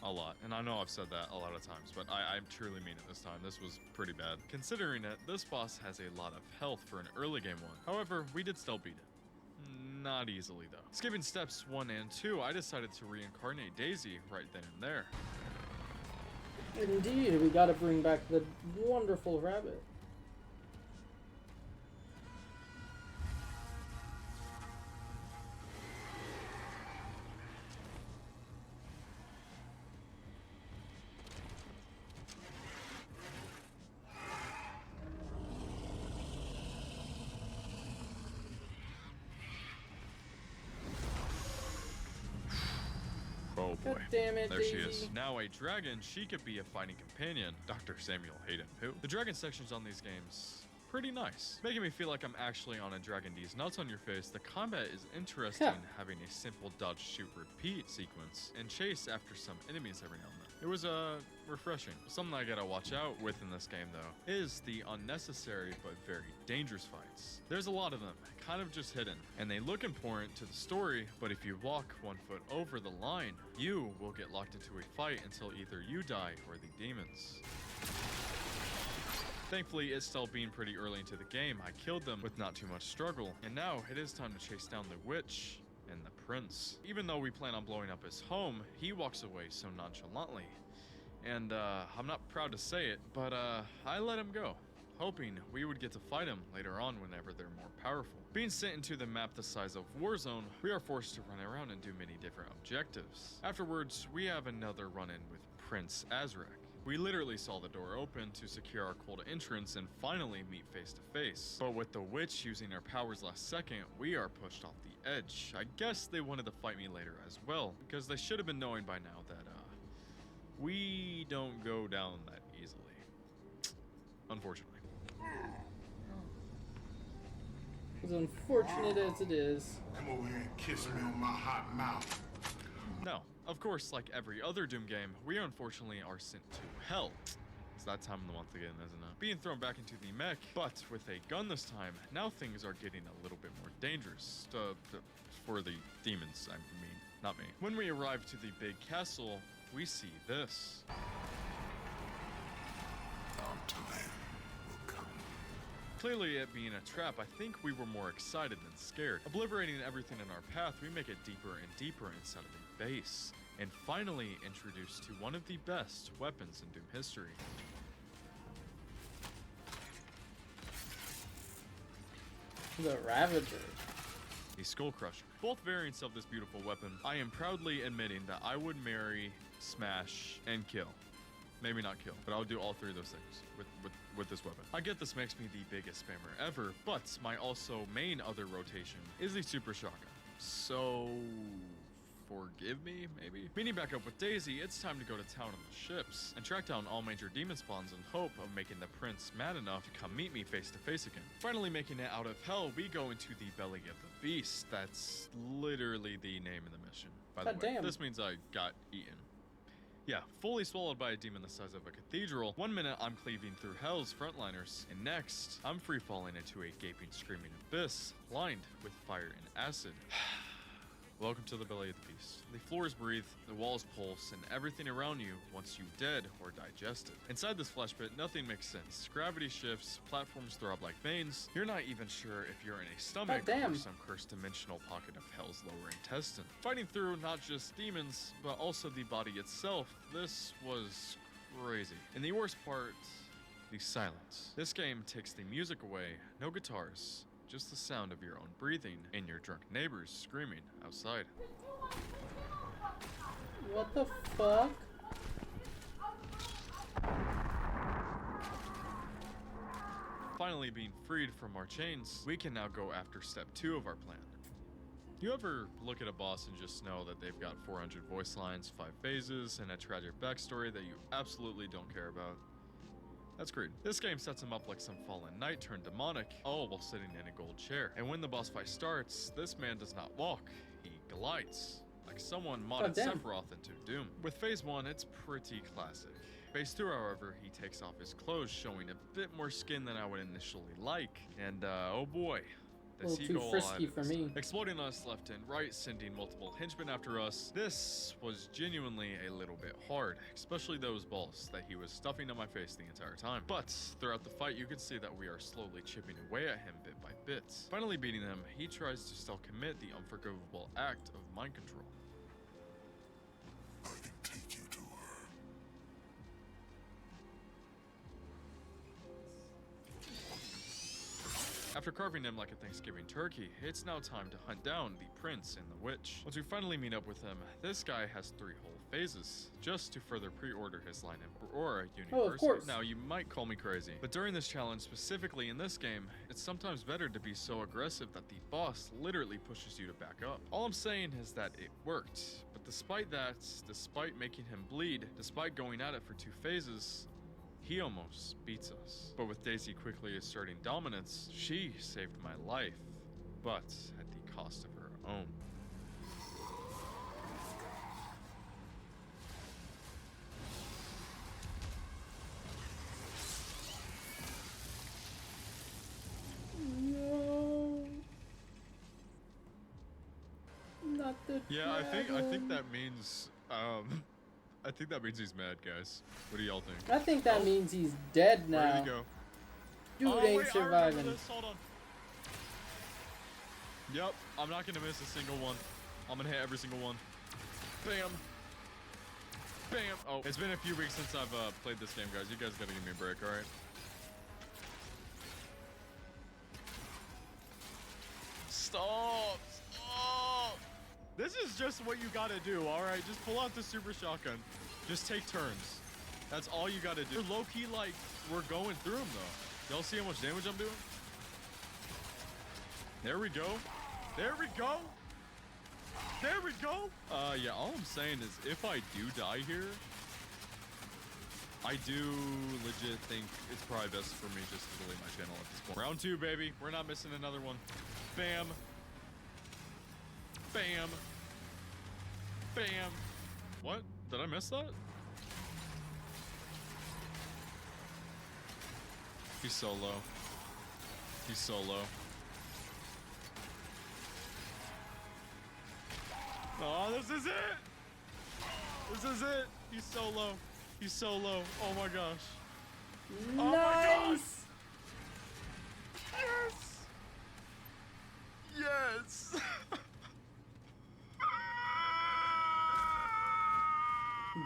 a lot. And I know I've said that a lot of times, but I truly mean it this time. This was pretty bad. Considering it, this boss has a lot of health for an early game one. However, we did still beat it. Not easily, though. Skipping steps 1 and 2, I decided to reincarnate Daisy right then and there. Indeed, we gotta bring back the wonderful rabbit. Oh boy. God damn it, There she Daisy. is. Now a dragon, she could be a fighting companion. Dr. Samuel Hayden, who? The dragon sections on these games, pretty nice. Making me feel like I'm actually on a Dragon D's nuts on your face. The combat is interesting, having a simple dodge, shoot, repeat sequence, and chase after some enemies every now and then. It was, refreshing. Something I gotta watch out with in this game, though, is the unnecessary but very dangerous fights. There's a lot of them, kind of just hidden, and they look important to the story, but if you walk 1 foot over the line, you will get locked into a fight until either you die or the demons. Thankfully, it still being pretty early into the game, I killed them with not too much struggle, and now it is time to chase down the witch and the prince. Even though we plan on blowing up his home, he walks away so nonchalantly. And I'm not proud to say it, but I let him go. hoping we would get to fight him later on whenever they're more powerful. Being sent into the map the size of Warzone, we are forced to run around and do many different objectives. Afterwards, we have another run-in with Prince Azrak. We literally saw the door open to secure our cold entrance and finally meet face to face. But with the witch using her powers last second, we are pushed off the edge. I guess they wanted to fight me later as well, because they should have been knowing by now that, we don't go down that easily. Unfortunately. As unfortunate as it is. Come over here and kiss me on my hot mouth. No, of course, like every other Doom game, we unfortunately are sent to hell. It's that time of the month again, isn't it? Being thrown back into the mech, but with a gun this time, now things are getting a little bit more dangerous. For the demons, I mean, not me. When we arrive to the big castle, we see this. Our time will come. Clearly, it being a trap, I think we were more excited than scared. Obliterating everything in our path, we make it deeper and deeper inside of the base, and finally introduced to one of the best weapons in Doom history. The Ravager. The Skull Crusher. Both variants of this beautiful weapon, I am proudly admitting that I would marry, smash, and kill. Maybe not kill, but I would do all three of those things with this weapon. I get this makes me the biggest spammer ever, but my also main other rotation is the Super Shotgun. So forgive me, maybe? Meeting back up with Daisy, it's time to go to town on the ships and track down all major demon spawns in hope of making the prince mad enough to come meet me face to face again. Finally making it out of hell, we go into the belly of the beast. That's literally the name of the mission, by the way. Damn. This means I got eaten. Yeah, fully swallowed by a demon the size of a cathedral. One minute I'm cleaving through hell's frontliners, and next I'm free falling into a gaping, screaming abyss lined with fire and acid. Welcome to the belly of the beast. The floors breathe, the walls pulse, and everything around you wants you dead or digested. Inside this flesh pit, nothing makes sense. Gravity shifts, platforms throb like veins. You're not even sure if you're in a stomach or some cursed dimensional pocket of hell's lower intestine. Fighting through not just demons, but also the body itself, this was crazy. And the worst part, the silence. This game takes the music away, no guitars. Just the sound of your own breathing and your drunk neighbors screaming outside. What the fuck? Finally being freed from our chains, we can now go after step 2 of our plan. You ever look at a boss and just know that they've got 400 voice lines, 5 phases, and a tragic backstory that you absolutely don't care about? That's great. This game sets him up like some fallen knight turned demonic, all while sitting in a gold chair. And when the boss fight starts, this man does not walk, he glides. Like someone modded Sephiroth into Doom. With phase 1, it's pretty classic. Phase 2, however, he takes off his clothes, showing a bit more skin than I would initially like. And oh boy. A little too frisky for me. Exploding us left and right, sending multiple henchmen after us. This was genuinely a little bit hard, especially those balls that he was stuffing on my face the entire time. But throughout the fight, you can see that we are slowly chipping away at him bit by bit. Finally beating him, he tries to still commit the unforgivable act of mind control. I can take you to her. After carving him like a Thanksgiving turkey, it's now time to hunt down the prince and the witch. Once we finally meet up with him, this guy has 3 whole phases, just to further pre-order his line in Aurora University. Oh, of course. Now, you might call me crazy, but during this challenge, specifically in this game, it's sometimes better to be so aggressive that the boss literally pushes you to back up. All I'm saying is that it worked, but despite that, despite making him bleed, despite going at it for 2 phases, he almost beats us. But with Daisy quickly asserting dominance, she saved my life, but at the cost of her own. No. Not the Yeah, I think dragon. that means I think that means he's mad, guys. What do y'all think? I think that means he's dead now. Where did he go? Dude Oh, ain't wait, I remember surviving. this. Hold on. Yep, I'm not gonna miss a single one. I'm gonna hit every single one. Bam. Bam. Oh, it's been a few weeks since I've played this game, guys. You guys gotta give me a break, all right? Stop! Stop! This is just what you gotta do, alright? Just pull out the super shotgun. Just take turns. That's all you gotta do. Low-key, like, we're going through them, though. Y'all see how much damage I'm doing? There we go. There we go. There we go. Yeah, all I'm saying is if I do die here, I do legit think it's probably best for me just to delete my channel at this point. Round 2, baby. We're not missing another one. Bam. Bam. Bam. What? Did I miss that? He's so low. He's so low. Oh, this is it! This is it! He's so low. He's so low. Oh my gosh. Nice! Oh my gosh! Yes! Yes!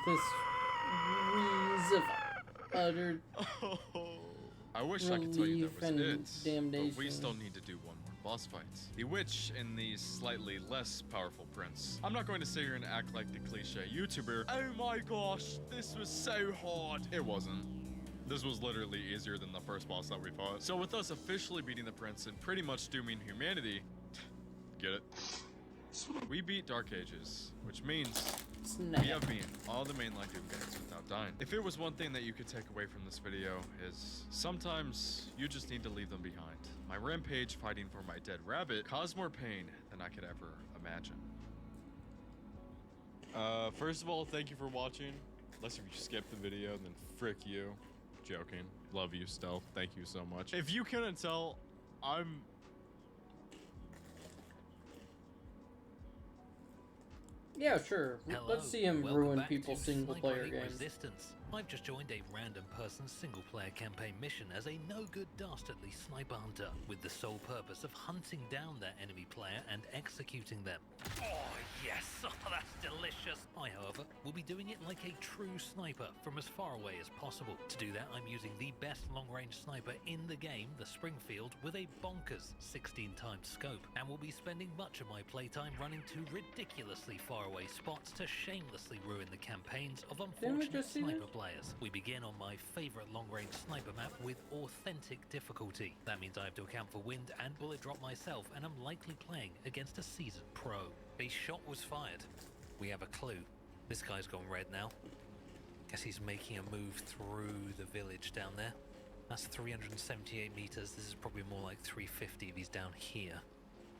This wheeze of utter Oh. I wish I could tell you relief that was and it, damnation. but we still need to do one more boss fight. The Witch and the slightly less powerful Prince. I'm not going to sit here and act like the cliche YouTuber. Oh my gosh, this was so hard. It wasn't. This was literally easier than the first boss that we fought. So with us officially beating the Prince and pretty much dooming humanity, get it? We beat Dark Ages, which means Snap. we have beaten all the mainline Doom games without dying. If it was one thing that you could take away from this video is sometimes you just need to leave them behind. My rampage fighting for my dead rabbit caused more pain than I could ever imagine. First of all, thank you for watching. Unless if you skipped the video, then frick you. Joking. Love you, Stealth. Thank you so much. If you couldn't tell, I'm... Yeah, sure. Hello, Let's see him welcome ruin back people's to single-player Sniper Elite games. Resistance. I've just joined a random person single-player campaign mission as a no-good dastardly sniper hunter, with the sole purpose of hunting down their enemy player and executing them. Oh yes, oh that's delicious. I, however, will be doing it like a true sniper from as far away as possible. To do that, I'm using the best long-range sniper in the game, the Springfield, with a bonkers 16 times scope, and will be spending much of my playtime running to ridiculously far away spots to shamelessly ruin the campaigns of unfortunate just see sniper this? players. We begin on my favorite long-range sniper map with authentic difficulty. That means I have to account for wind and bullet drop myself, and I'm likely playing against a seasoned pro. A shot was fired. We have a clue. This guy's gone red now. Guess he's making a move through the village down there. That's 378 meters. This is probably more like 350 if he's down here.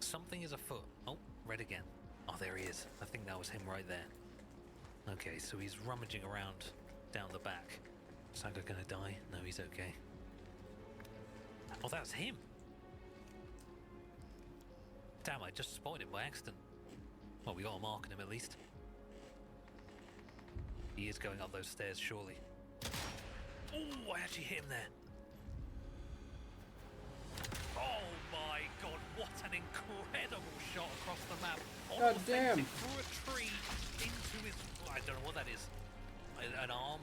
Something is afoot. Oh, red again. Oh, there he is. I think that was him right there. Okay, so he's rummaging around down the back. Is that guy gonna die? No, he's okay. Oh, that's him! Damn, I just spotted him by accident. Well, we got a mark on him at least. He is going up those stairs, surely. Oh, I actually hit him there. Oh my god, what an incredible shot across the map. God damn. Through a tree into his... I don't know what that is. An arm,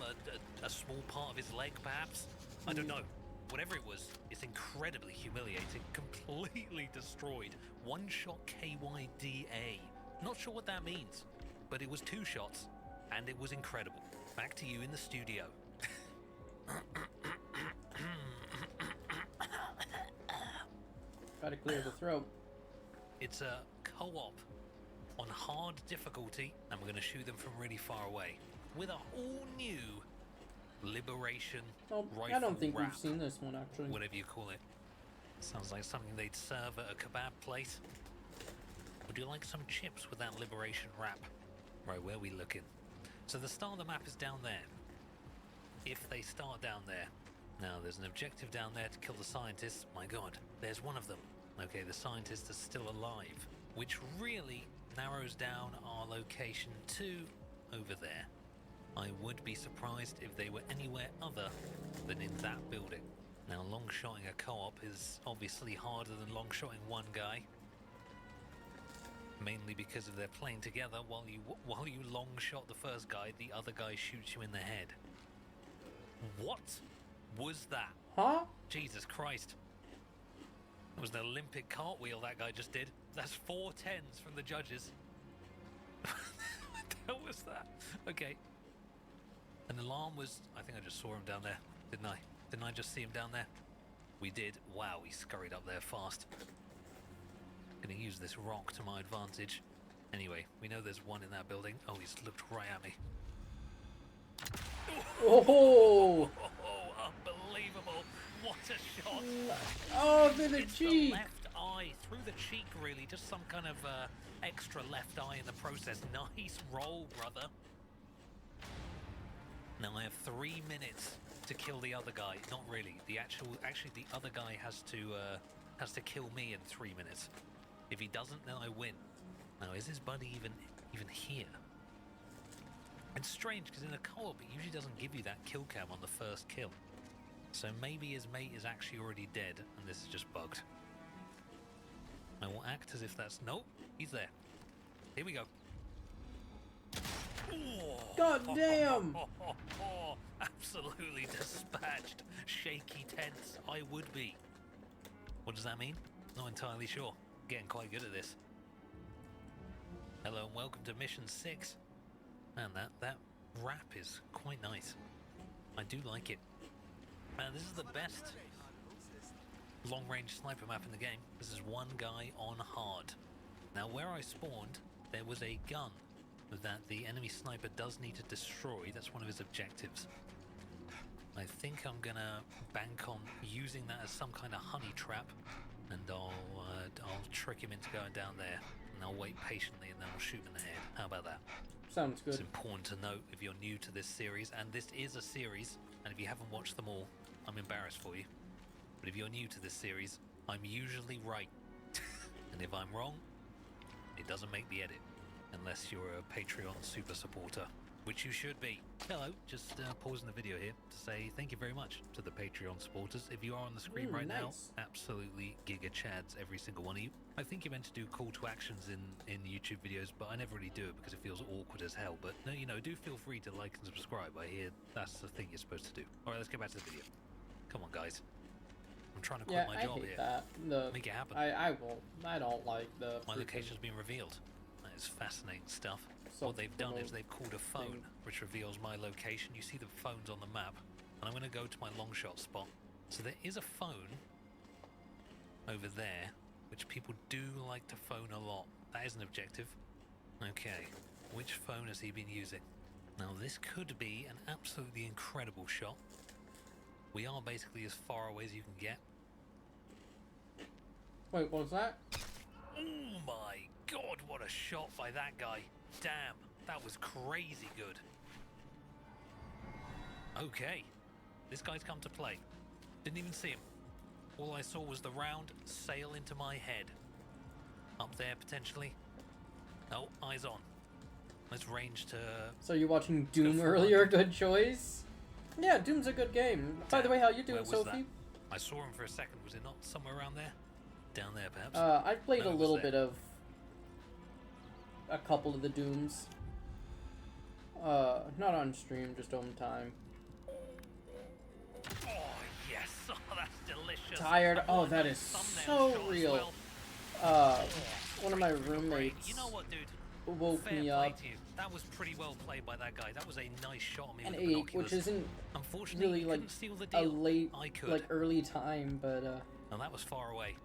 a small part of his leg, perhaps? I don't know. Whatever it was, it's incredibly humiliating. Completely destroyed. One shot KYDA. Not sure what that means, but it was 2 shots, and it was incredible. Back to you in the studio. Gotta clear the throat. It's a co-op on hard difficulty, and we're going to shoot them from really far away with a all-new Liberation Oh, rifle I don't think wrap, we've seen this one, actually. whatever you call it. Sounds like something they'd serve at a kebab place. Would you like some chips with that Liberation wrap? Right, where are we looking? So the start of the map is down there. If they start down there. Now, there's an objective down there to kill the scientists. My god, there's one of them. Okay, the scientist is still alive, which really narrows down our location to over there. I would be surprised if they were anywhere other than in that building. Now, long-shotting a co-op is obviously harder than long-shotting one guy. Mainly because if they're playing together, while you long-shot the first guy, the other guy shoots you in the head. What was that? Huh? Jesus Christ. It was an Olympic cartwheel that guy just did. That's 4 10s from the judges. What the hell was that? Okay. An alarm was... I think I just saw him down there, didn't I? Didn't I just see him down there? We did. Wow, he scurried up there fast. Gonna use this rock to my advantage. Anyway, we know there's one in that building. Oh, he's looked right at me. Oh! Oh, unbelievable. What a shot. Oh, through the It's cheek! the left eye, through the cheek really. Just some kind of extra left eye in the process. Nice roll, brother. Now I have 3 minutes to kill the other guy. Not really. Actually, the other guy has to kill me in 3 minutes. If he doesn't, then I win. Now, is his buddy even here? It's strange because in a co-op, it usually doesn't give you that kill cam on the first kill. So maybe his mate is actually already dead, and this is just bugged. I will act as if that's... Nope, he's there. Here we go. God damn! Absolutely dispatched. Shaky tense, I would be. What does that mean? Not entirely sure. Getting quite good at this. Hello and welcome to Mission 6. Man, that wrap is quite nice. I do like it. Man, this is the best long-range sniper map in the game. This is one guy on hard. Now, where I spawned, there was a gun that the enemy sniper does need to destroy. That's one of his objectives. I think I'm gonna bank on using that as some kind of honey trap, and I'll trick him into going down there, and I'll wait patiently, and then I'll shoot him in the head. How about that? Sounds good. It's important to note if you're new to this series, and this is a series, and if you haven't watched them all, I'm embarrassed for you. But if you're new to this series, I'm usually right. And if I'm wrong, it doesn't make the edit. Unless you're a Patreon super supporter, which you should be. Hello, just pausing the video here to say thank you very much to the Patreon supporters. If you are on the screen right now, absolutely giga chads, every single one of you. I think you're meant to do call to actions in YouTube videos, but I never really do it because it feels awkward as hell. But no, do feel free to like and subscribe. I hear that's the thing you're supposed to do. Alright, let's get back to the video. Come on, guys. I'm trying to quit my job here. That. Make it happen. I won't. I don't like the... My location's been revealed. That is fascinating stuff. So what they've done is they've called a phone, which reveals my location. You see the phones on the map, and I'm going to go to my long shot spot. So there is a phone over there, which people do like to phone a lot. That is an objective. Okay, which phone has he been using? Now this could be an absolutely incredible shot. We are basically as far away as you can get. Wait, what was that? Oh my god, what a shot by that guy. Damn, that was crazy good. Okay, this guy's come to play. Didn't even see him. All I saw was the round sail into my head. Up there, potentially. Oh, eyes on. Let's range to... So you're watching Doom earlier, good choice? Yeah, Doom's a good game. By the way, how you doing, Sophie? I saw him for a second. Was it not somewhere around there? Down there, perhaps? I've played a little bit of a couple of the Dooms. Not on stream, just on time. Oh, yes. Oh, that's delicious. Tired? Oh, that is so real. One of my roommates... You know what, dude? Woke me up. That was pretty well played by that guy. That was a nice shot on me An with the 8, binoculars. which isn't Unfortunately, really like seal the a deal. late, I could. like early time, but No, that was far away.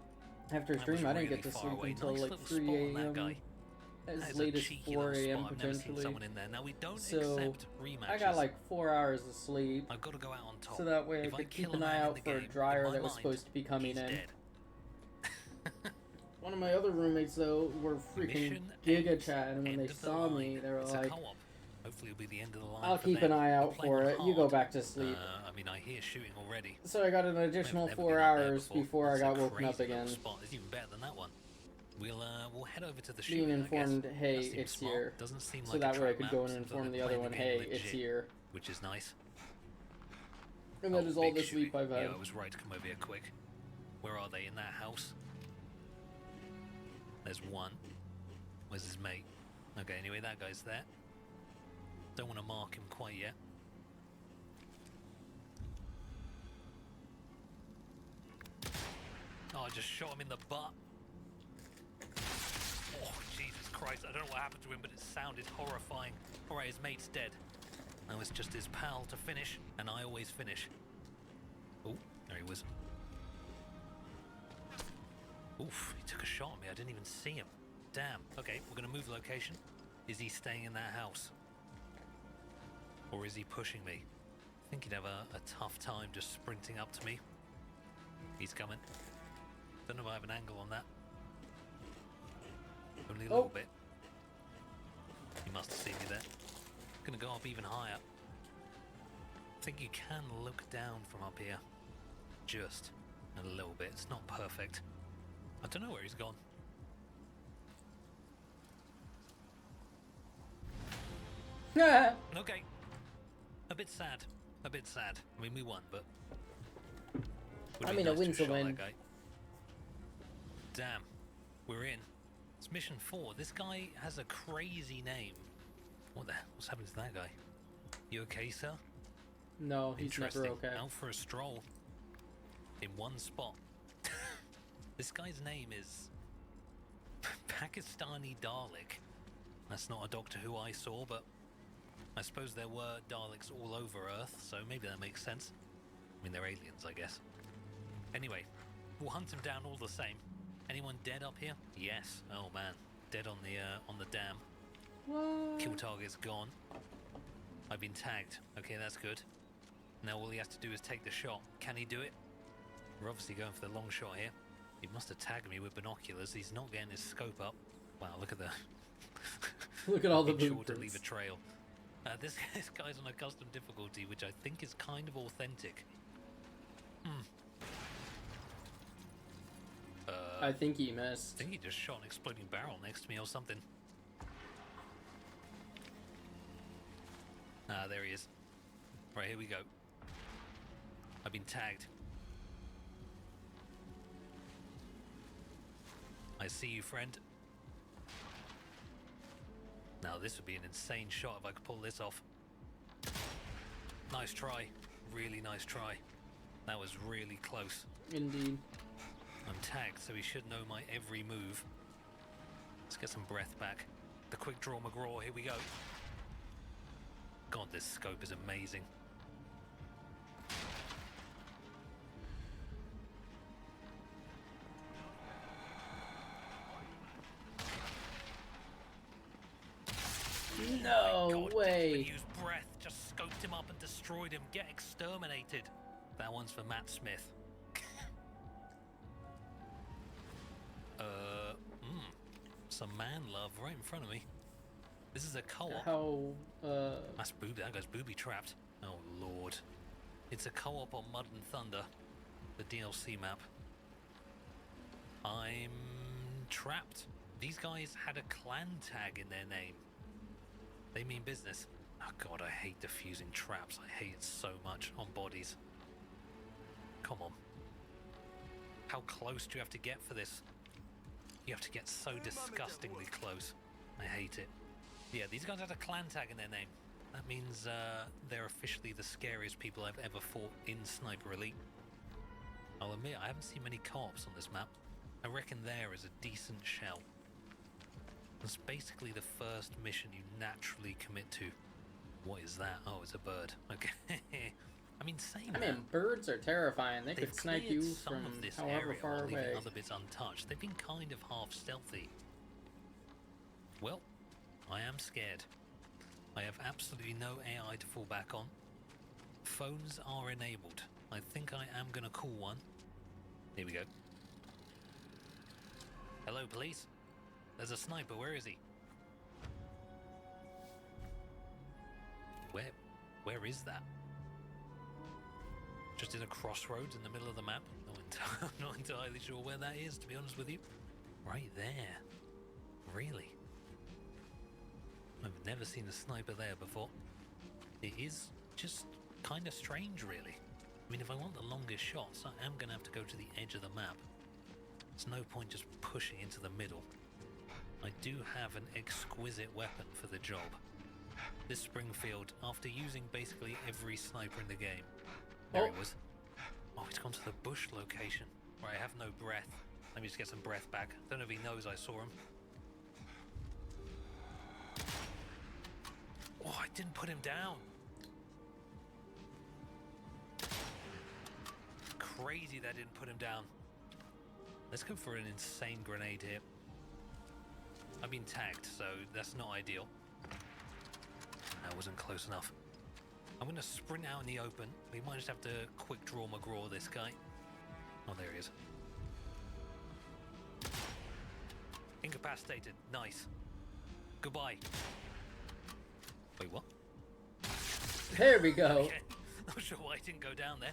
after That stream was I didn't really get to far sleep away. until Nice like little 3 spot on that a.m. guy. That as is a late as cheeky 4 little a.m. spot. I've never seen potentially. someone in there. Now we don't So accept rematches. I got like 4 hours of sleep, I've got to go out on top. so that way I If could kill keep a an man eye in out the for a game, dryer in my that was mind, supposed to be coming he's in. dead. One of my other roommates though were freaking Mission giga ends. chat, and when End they of the saw me, line. they were It's a like, co-op. Hopefully it'll be the end of the line. "I'll for keep them. an eye We're out playing for on it. You go hard. back to sleep." I mean, I hear shooting already. So I got an additional Never 4 been up there hours before I That's got a woken up crazy little again. Spot. It's even better than that one. We'll head over to the Being shooting, informed, I guess. hey, That seems it's smart. here. Doesn't seem So like that a way I trap could map. go in and Seems like inform the they're other playing one, the hey, game it's legit, here. which is nice. And that is all big the sleep shooting. I've had. Yeah, I was right to come over here quick. Where are they? In that house? There's one. Where's his mate? Okay, anyway, that guy's there. Don't want to mark him quite yet. Oh, I just shot him in the butt. Christ, I don't know what happened to him, but it sounded horrifying. Alright, his mate's dead. Now it's just his pal to finish, and I always finish. Oh, there he was. Oof, he took a shot at me. I didn't even see him. Damn. Okay, we're gonna move location. Is he staying in that house? Or is he pushing me? I think he'd have a tough time just sprinting up to me. He's coming. Don't know if I have an angle on that. Only a little bit. He must have seen me there. Gonna go up even higher. I think you can look down from up here. Just a little bit. It's not perfect. I don't know where he's gone. Okay. A bit sad. A bit sad. I mean, we won, but... I mean, a win's a win. Damn. We're in. It's mission 4. This guy has a crazy name. What the hell? What's happened to that guy? You okay, sir? No, he's never Interesting. okay. Out for a stroll. In one spot. This guy's name is... Pakistani Dalek. That's not a Doctor Who I saw, but... I suppose there were Daleks all over Earth, so maybe that makes sense. I mean, they're aliens, I guess. Anyway, we'll hunt him down all the same. Anyone dead up here? Yes. Oh man, dead on the dam. What? Kill target's gone. I've been tagged. Okay, that's good. Now all he has to do is take the shot. Can he do it? We're obviously going for the long shot here. He must have tagged me with binoculars. He's not getting his scope up. Wow, look at the... Look at all the sure to leave a blueprints. trail. This guy's on a custom difficulty, which I think is kind of authentic. I think he I missed. think he just shot an exploding barrel next to me or something. Ah, there he is. Right, here we go. I've been tagged. I see you, friend. Now this would be an insane shot if I could pull this off. Nice try. Really nice try. That was really close. Indeed. I'm tagged, so he should know my every move. Let's get some breath back. The quick draw McGraw, here we go. God, this scope is amazing. No God, didn't way. even use breath, just scoped him up and destroyed him. Get exterminated. That one's for Matt Smith. Some man love right in front of me. This is a co-op. How, That guy's booby trapped. Oh lord. It's a co-op on Mud and Thunder, the DLC map. I'm trapped. These guys had a clan tag in their name. They mean business. Oh god, I hate defusing traps. I hate it so much on bodies. Come on. How close do you have to get for this? You have to get so disgustingly close. I hate it. Yeah, these guys had a clan tag in their name. That means they're officially the scariest people I've ever fought in Sniper Elite. I'll admit, I haven't seen many co-ops on this map. I reckon there is a decent shell. It's basically the first mission you naturally commit to. What is that? Oh, it's a bird. Okay. I mean, I mean, birds are terrifying. They they've could snipe cleared you some from of this however area far while leaving away. other bits untouched. They've been kind of half stealthy. Well, I am scared. I have absolutely no AI to fall back on. Phones are enabled. I think I am gonna call one. Here we go. Hello, police. There's a sniper. Where is he? Where is that? Just in a crossroads in the middle of the map. I'm not entirely sure where that is, to be honest with you. Right there. Really? I've never seen a sniper there before. It is just kind of strange, really. I mean, if I want the longest shots, I am going to have to go to the edge of the map. There's no point just pushing into the middle. I do have an exquisite weapon for the job. This Springfield, after using basically every sniper in the game. There he was. Oh, he's gone to the bush location. Right, I have no breath. Let me just get some breath back. Don't know if he knows I saw him. Oh, I didn't put him down. Crazy that I didn't put him down. Let's go for an insane grenade here. I've been tagged, so that's not ideal. That wasn't close enough. I'm going to sprint out in the open. We might just have to quick draw McGraw this guy. Oh, there he is. Incapacitated. Nice. Goodbye. Wait, what? There we go. Okay. Not sure why he didn't go down there.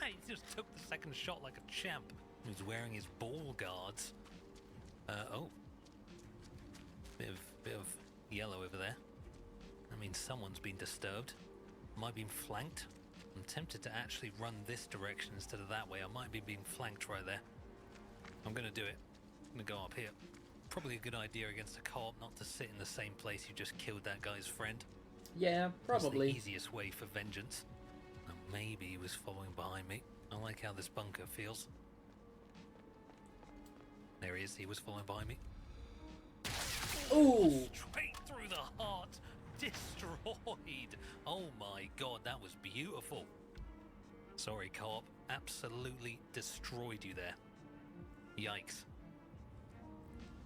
He just took the second shot like a champ. He's wearing his ball guards. Oh. Bit of yellow over there. I mean, someone's been disturbed. Might be flanked. I'm tempted to actually run this direction instead of that way. I might be being flanked right there. I'm gonna do it. I'm gonna go up here. Probably a good idea against a co-op not to sit in the same place you just killed that guy's friend. Yeah, probably. That's the easiest way for vengeance. And maybe he was following behind me. I like how this bunker feels. There he is. He was following behind me. Ooh! Straight through the heart. Destroyed. Oh my god, that was beautiful. Sorry, co-op. Absolutely destroyed you there. Yikes.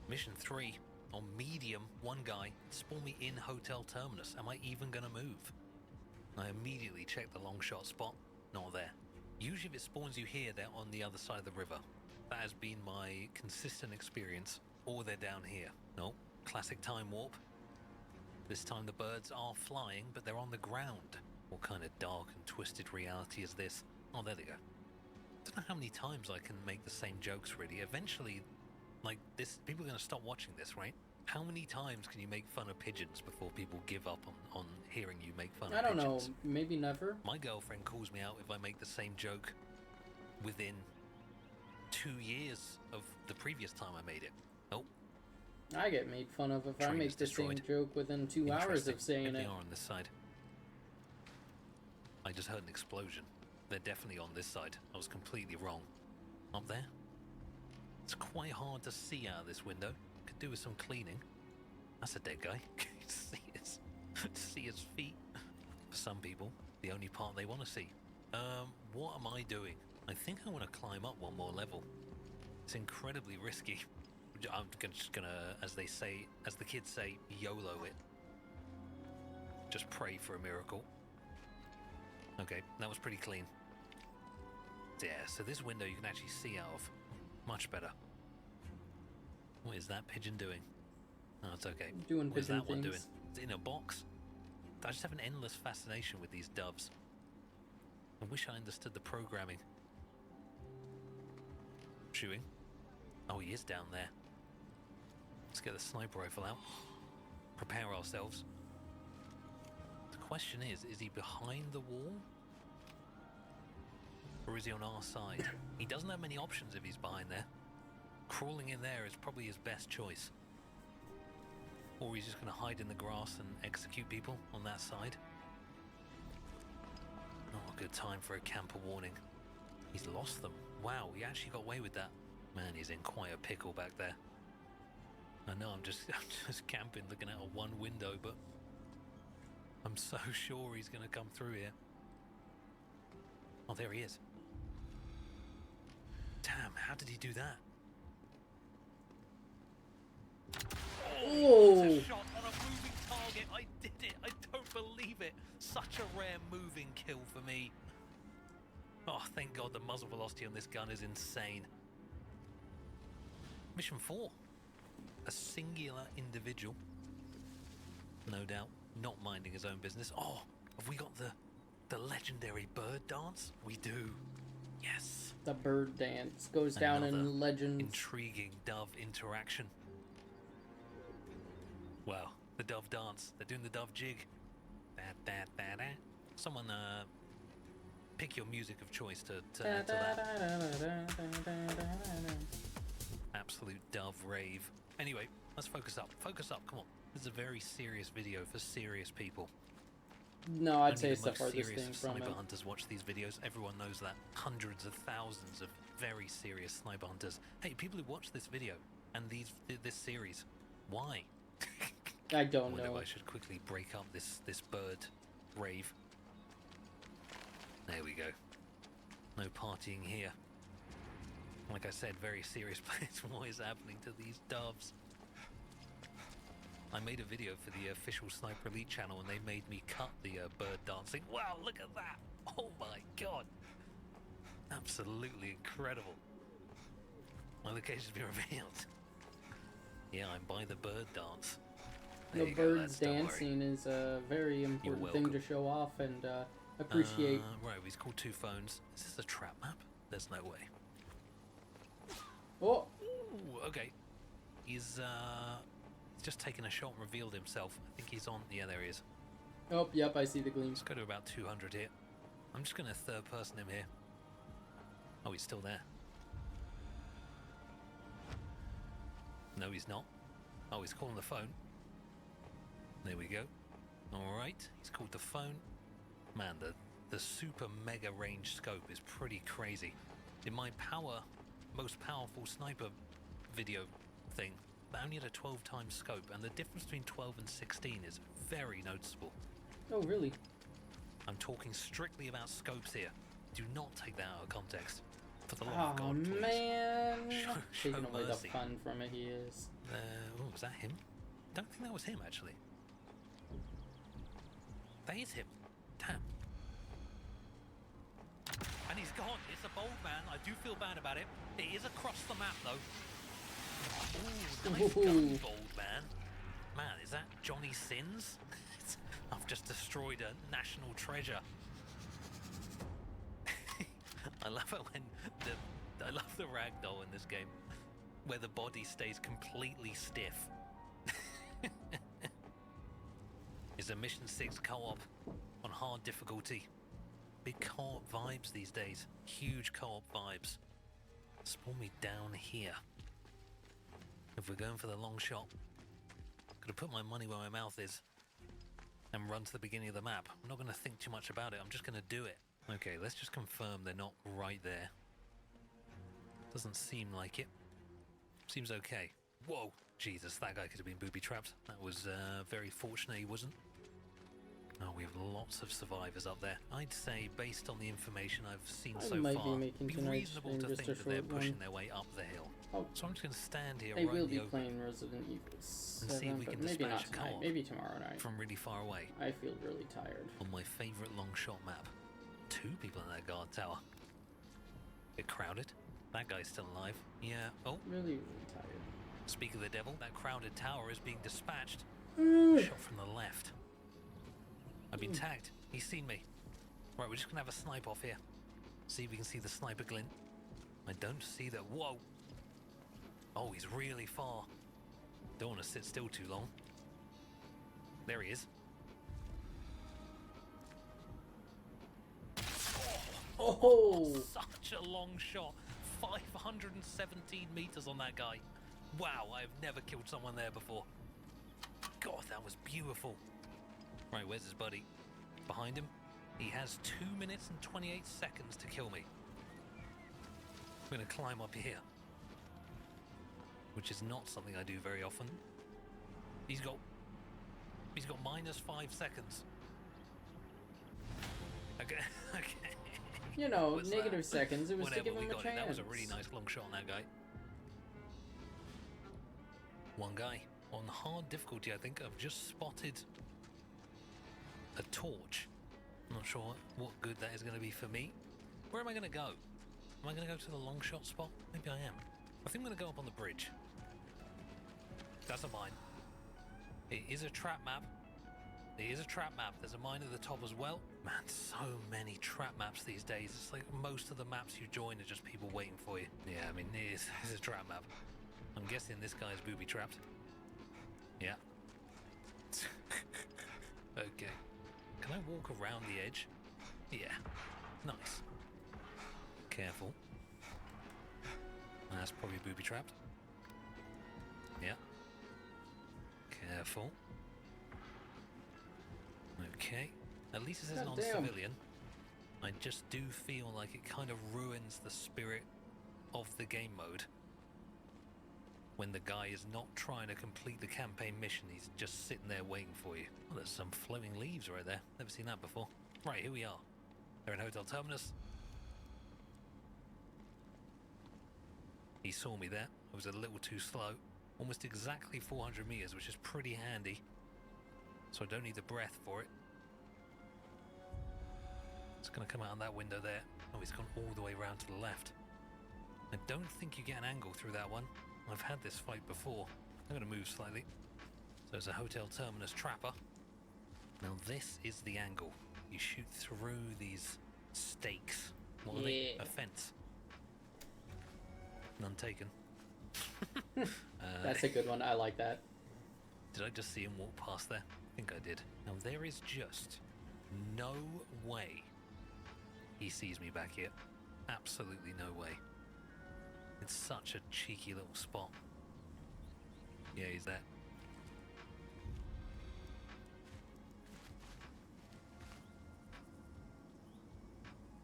Mission 3. On medium, one guy spawned me in Hotel Terminus. Am I even gonna move? I immediately checked the long shot spot. Not there. Usually if it spawns you here, they're on the other side of the river. That has been my consistent experience. Or they're down here. No. Classic time warp. This time the birds are flying, but they're on the ground. What kind of dark and twisted reality is this? Oh, there they go. I don't know how many times I can make the same jokes, really. Eventually, like this, people are going to stop watching this, right? How many times can you make fun of pigeons before people give up on hearing you make fun of pigeons? I don't know. Maybe never. My girlfriend calls me out if I make the same joke within 2 years of the previous time I made it. Oh. I get made fun of if I Train make is the same destroyed. joke within 2 hours of saying They it. are on this side. I just heard an explosion. They're definitely on this side. I was completely wrong. Up there? It's quite hard to see out of this window. Could do with some cleaning. That's a dead guy. see his feet. For some people, the only part they want to see. What am I doing? I think I want to climb up one more level. It's incredibly risky. I'm just gonna, as the kids say, YOLO it. Just pray for a miracle. Okay, that was pretty clean. Yeah, so this window you can actually see out of. Much better. What is that pigeon doing? Oh, it's okay. Doing What is pigeon that one doing? things. It's in a box. I just have an endless fascination with these doves. I wish I understood the programming. Shooting. Oh, he is down there. Let's get the sniper rifle out. Prepare ourselves. The question is he behind the wall? Or is he on our side? He doesn't have many options if he's behind there. Crawling in there is probably his best choice. Or he's just going to hide in the grass and execute people on that side. Not a good time for a camper warning. He's lost them. Wow, he actually got away with that. Man, he's in quite a pickle back there. I know I'm just camping looking out of one window, but I'm so sure he's going to come through here. Oh, there he is. Damn, how did he do that? Oh! It's a shot on a moving target. I did it. I don't believe it. Such a rare moving kill for me. Oh, thank God the muzzle velocity on this gun is insane. Mission 4. A singular individual. No doubt, not minding his own business. Oh, have we got the legendary bird dance? We do. Yes. The bird dance goes down Another in legends. Intriguing dove interaction. Wow, the dove dance. They're doing the dove jig. Someone pick your music of choice to add to that. Absolute dove rave. Anyway, let's focus up. Focus up, come on. This is a very serious video for serious people. No, I'd Only say the it's the most farthest serious thing of from sniper it. hunters watch these videos. Everyone knows that. Hundreds of thousands of very serious sniper hunters. Hey, people who watch this video and this series, why? I don't Wonder know. if I should quickly break up this bird rave. There we go. No partying here. Like I said, very serious place. What is happening to these doves? I made a video for the official Sniper Elite channel and they made me cut the bird dancing. Wow, look at that! Oh my god! Absolutely incredible. My location's been revealed. Yeah, I'm by the bird dance. There The you go, birds lads, don't worry. dancing is a very important thing to welcome. show off and appreciate. Right, he's called Two Phones. Is this a trap map? There's no way. Oh, Ooh, okay. He's just taken a shot and revealed himself. I think he's on. Yeah, there he is. oh, yep, I see the gleams. Let's go to about 200 here. I'm just going to third person him here. Oh, he's still there. No, he's not. Oh, he's calling the phone. There we go. Alright, he's called the phone. Man, the super mega range scope is pretty crazy. In my most powerful sniper video thing, that only had a 12 times scope, and the difference between 12 and 16 is very noticeable. Oh, really? I'm talking strictly about scopes here. Do not take that out of context. For the love of Oh, God, please. man. Show Taking away mercy. the fun from it, he is. Oh, was that him? Don't think that was him, actually. That is him. Damn. And he's gone. It's a bold man. I do feel bad about it. It is across the map, though. Ooh, nice gun, Ooh. bold man. Man, is that Johnny Sins? I've just destroyed a national treasure. I love it when I love the ragdoll in this game, where the body stays completely stiff. It's a Mission 6 co-op on hard difficulty. Big co-op vibes these days. Huge co-op vibes. Spawn me down here. If we're going for the long shot, gotta put my money where my mouth is and run to the beginning of the map. I'm not gonna think too much about it. I'm just gonna do it. Okay, let's just confirm they're not right there. Doesn't seem like it. Seems okay. Whoa! Jesus, that guy could have been booby-trapped. That was very fortunate he wasn't. Oh, we have lots of survivors up there. I'd say, based on the information I've seen I so might far, be making be tonight's reasonable stream to just think a that they're short pushing one. their way up the hill. Oh, So I'm just going to stand here I right will in the be open playing Resident Evil see 7, if we but can maybe not dispatch a tonight. co-op Maybe tomorrow night. from really far away I feel really tired. on my favourite long shot map. 2 people in that guard tower. Bit crowded. That guy's still alive. Yeah. Oh, Really, really tired. speak of the devil, that crowded tower is being dispatched. Mm. Shot from the left. I've been tagged. He's seen me. Right, we're just gonna have a snipe off here. See if we can see the sniper glint. I don't see that. Whoa! Oh, he's really far. Don't want to sit still too long. There he is. Oh! Such a long shot. 517 meters on that guy. Wow, I've never killed someone there before. God, that was beautiful. Right, where's his buddy? Behind him. He has 2 minutes and 28 seconds to kill me. I'm gonna climb up here, which is not something I do very often. He's got minus 5 seconds. Okay, okay. You know, What's that? negative seconds. It was Whatever, to give we him a got chance. it. That was a really nice long shot on that guy. One guy on hard difficulty. I think I've just spotted a torch. I'm not sure what good that is going to be for me. Where am I going to go? Am I going to go to the long shot spot? Maybe I am. I think I'm going to go up on the bridge. That's a mine. It is a trap map. It is a trap map. There's a mine at the top as well. Man, so many trap maps these days. It's like most of the maps you join are just people waiting for you. Yeah, I mean, it's a trap map. I'm guessing this guy's booby-trapped. Yeah. Okay. Can I walk around the edge? Yeah. Nice. Careful. That's probably booby-trapped. Yeah. Careful. Okay. At least it says God damn. non-civilian. I just do feel like it kind of ruins the spirit of the game mode When the guy is not trying to complete the campaign mission, he's just sitting there waiting for you. Oh, there's some floating leaves right there. Never seen that before. Right, here we are. They're in Hotel Terminus. He saw me there. I was a little too slow. Almost exactly 400 meters, which is pretty handy. So I don't need the breath for it. It's going to come out of that window there. Oh, he's gone all the way around to the left. I don't think you get an angle through that one. I've had this fight before. I'm going to move slightly. So it's a Hotel Terminus trapper. Now this is the angle. You shoot through these stakes. What are they? A fence. None taken. That's a good one. I like that. Did I just see him walk past there? I think I did. Now there is just no way he sees me back here. Absolutely no way. It's such a cheeky little spot. Yeah, he's there.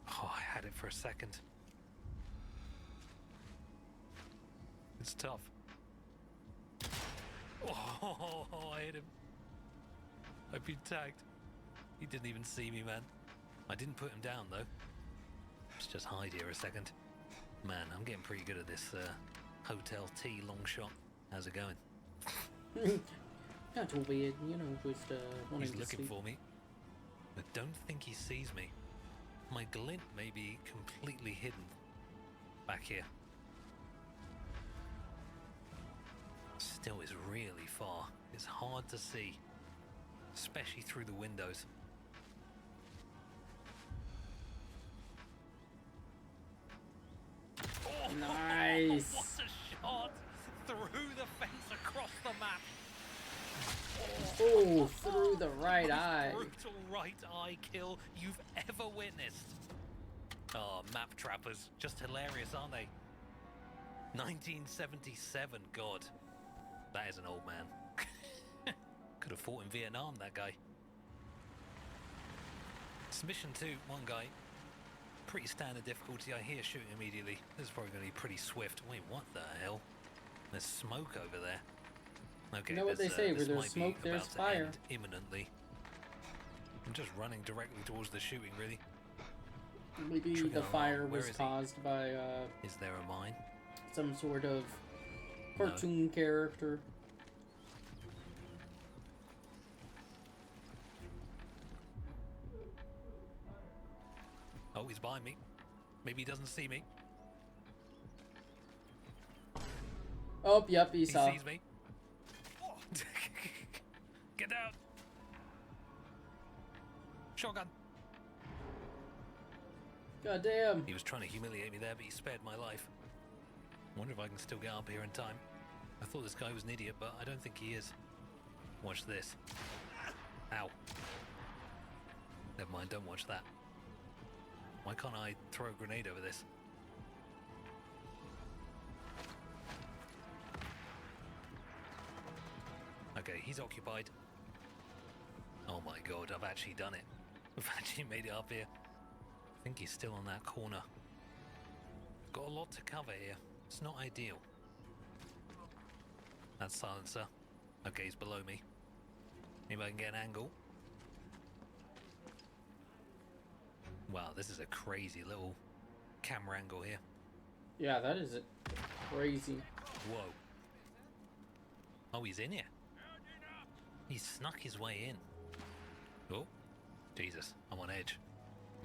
Oh, I had it for a second. It's tough. Oh, I hit him. I've been tagged. He didn't even see me, man. I didn't put him down, though. Let's just hide here a second. Man, I'm getting pretty good at this Hotel T long shot. How's it going? Not too weird, you know, just wanting He's to looking sleep. for me. I don't think he sees me. My glint may be completely hidden back here. Still is really far. It's hard to see, especially through the windows. Oh, Nice. what a shot! Through the fence across the map. Oh, through the right Most eye. brutal right eye kill you've ever witnessed. Oh, map trappers. Just hilarious, aren't they? 1977, God. That is an old man. Could have fought in Vietnam, that guy. Submission 2, one guy. Pretty standard difficulty. I hear shooting immediately. This is probably going to be pretty swift. Wait, what the hell? There's smoke over there. Okay, You know what they this, say, where this there's might be smoke, there's about to fire. end imminently. I'm just running directly towards the shooting, really. Maybe Trigger the alarm. fire Where was is he? caused by Is there a mine? some sort of No. cartoon character. Oh, he's behind me. Maybe he doesn't see me. Oh, yep, he He saw. sees me. Get down. Shotgun. God damn. He was trying to humiliate me there, but he spared my life. Wonder if I can still get up here in time. I thought this guy was an idiot, but I don't think he is. Watch this. Ow. Never mind, don't watch that. Why can't I throw a grenade over this? Okay, he's occupied. Oh my god, I've actually done it. I've actually made it up here. I think he's still on that corner. Got a lot to cover here. It's not ideal. That's silencer. Okay, he's below me. Maybe I can get an angle. Wow, this is a crazy little camera angle here. Yeah, that is crazy. Whoa. Oh, he's in here. He snuck his way in. Oh, Jesus, I'm on edge.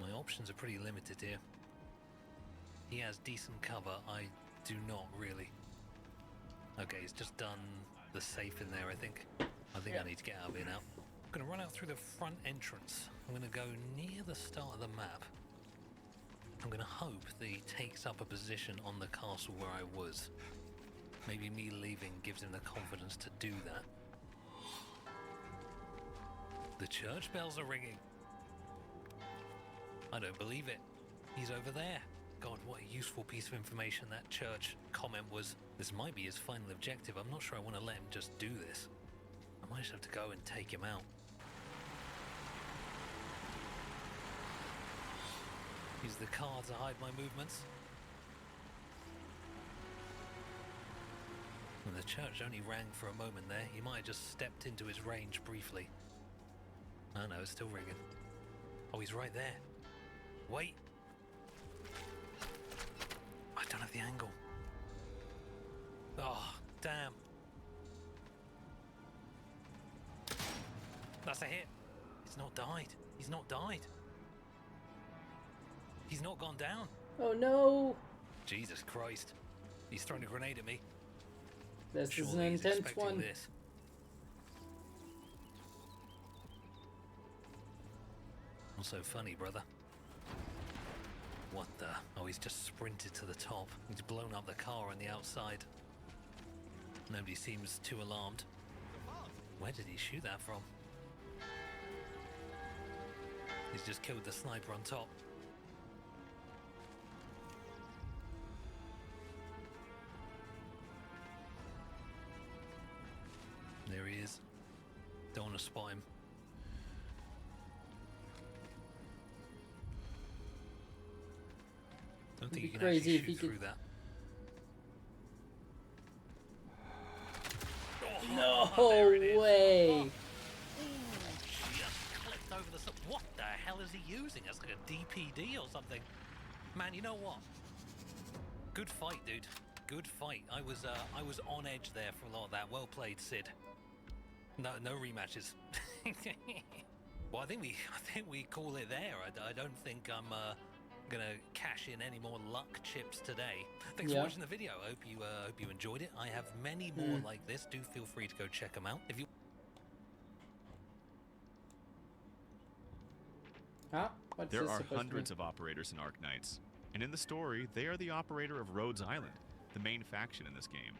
My options are pretty limited here. He has decent cover, I do not really. Okay, he's just done the safe in there, I think. Yeah. I need to get out of here now. I'm gonna run out through the front entrance. I'm gonna go near the start of the map. I'm gonna hope that he takes up a position on the castle where I was. Maybe me leaving gives him the confidence to do that. The church bells are ringing. I don't believe it. He's over there. God, what a useful piece of information that church comment was. This might be his final objective. I'm not sure I want to let him just do this. I might just have to go and take him out. Use the car to hide my movements. When the church only rang for a moment there, he might have just stepped into his range briefly. Oh no, it's still ringing. Oh, he's right there. Wait! I don't have the angle. Oh, damn. That's a hit. He's not died. He's not died. He's not gone down. Oh no! Jesus Christ. He's thrown a grenade at me. This is an Surely he's intense expecting one. this. Not so funny, brother. What the? Oh, he's just sprinted to the top. He's blown up the car on the outside. Nobody seems too alarmed. Where did he shoot that from? He's just killed the sniper on top. There he is. Don't want to spot him. Don't think It'd you be can crazy actually if he shoot through could- that. No there it is. way! Ooh, just clipped over the... What the hell is he using? That's like a DPD or something. Man, you know what? Good fight, dude. Good fight. I was on edge there for a lot of that. Well played, Sid. No rematches. Well, I think we call it there. I don't think I'm gonna cash in any more luck chips today. Thanks for watching the video. I hope you enjoyed it. I have many more like this. Do feel free to go check them out. If you What's There this are supposed to hundreds be? of operators in Arknights, and in the story, they are the operator of Rhodes Island, the main faction in this game.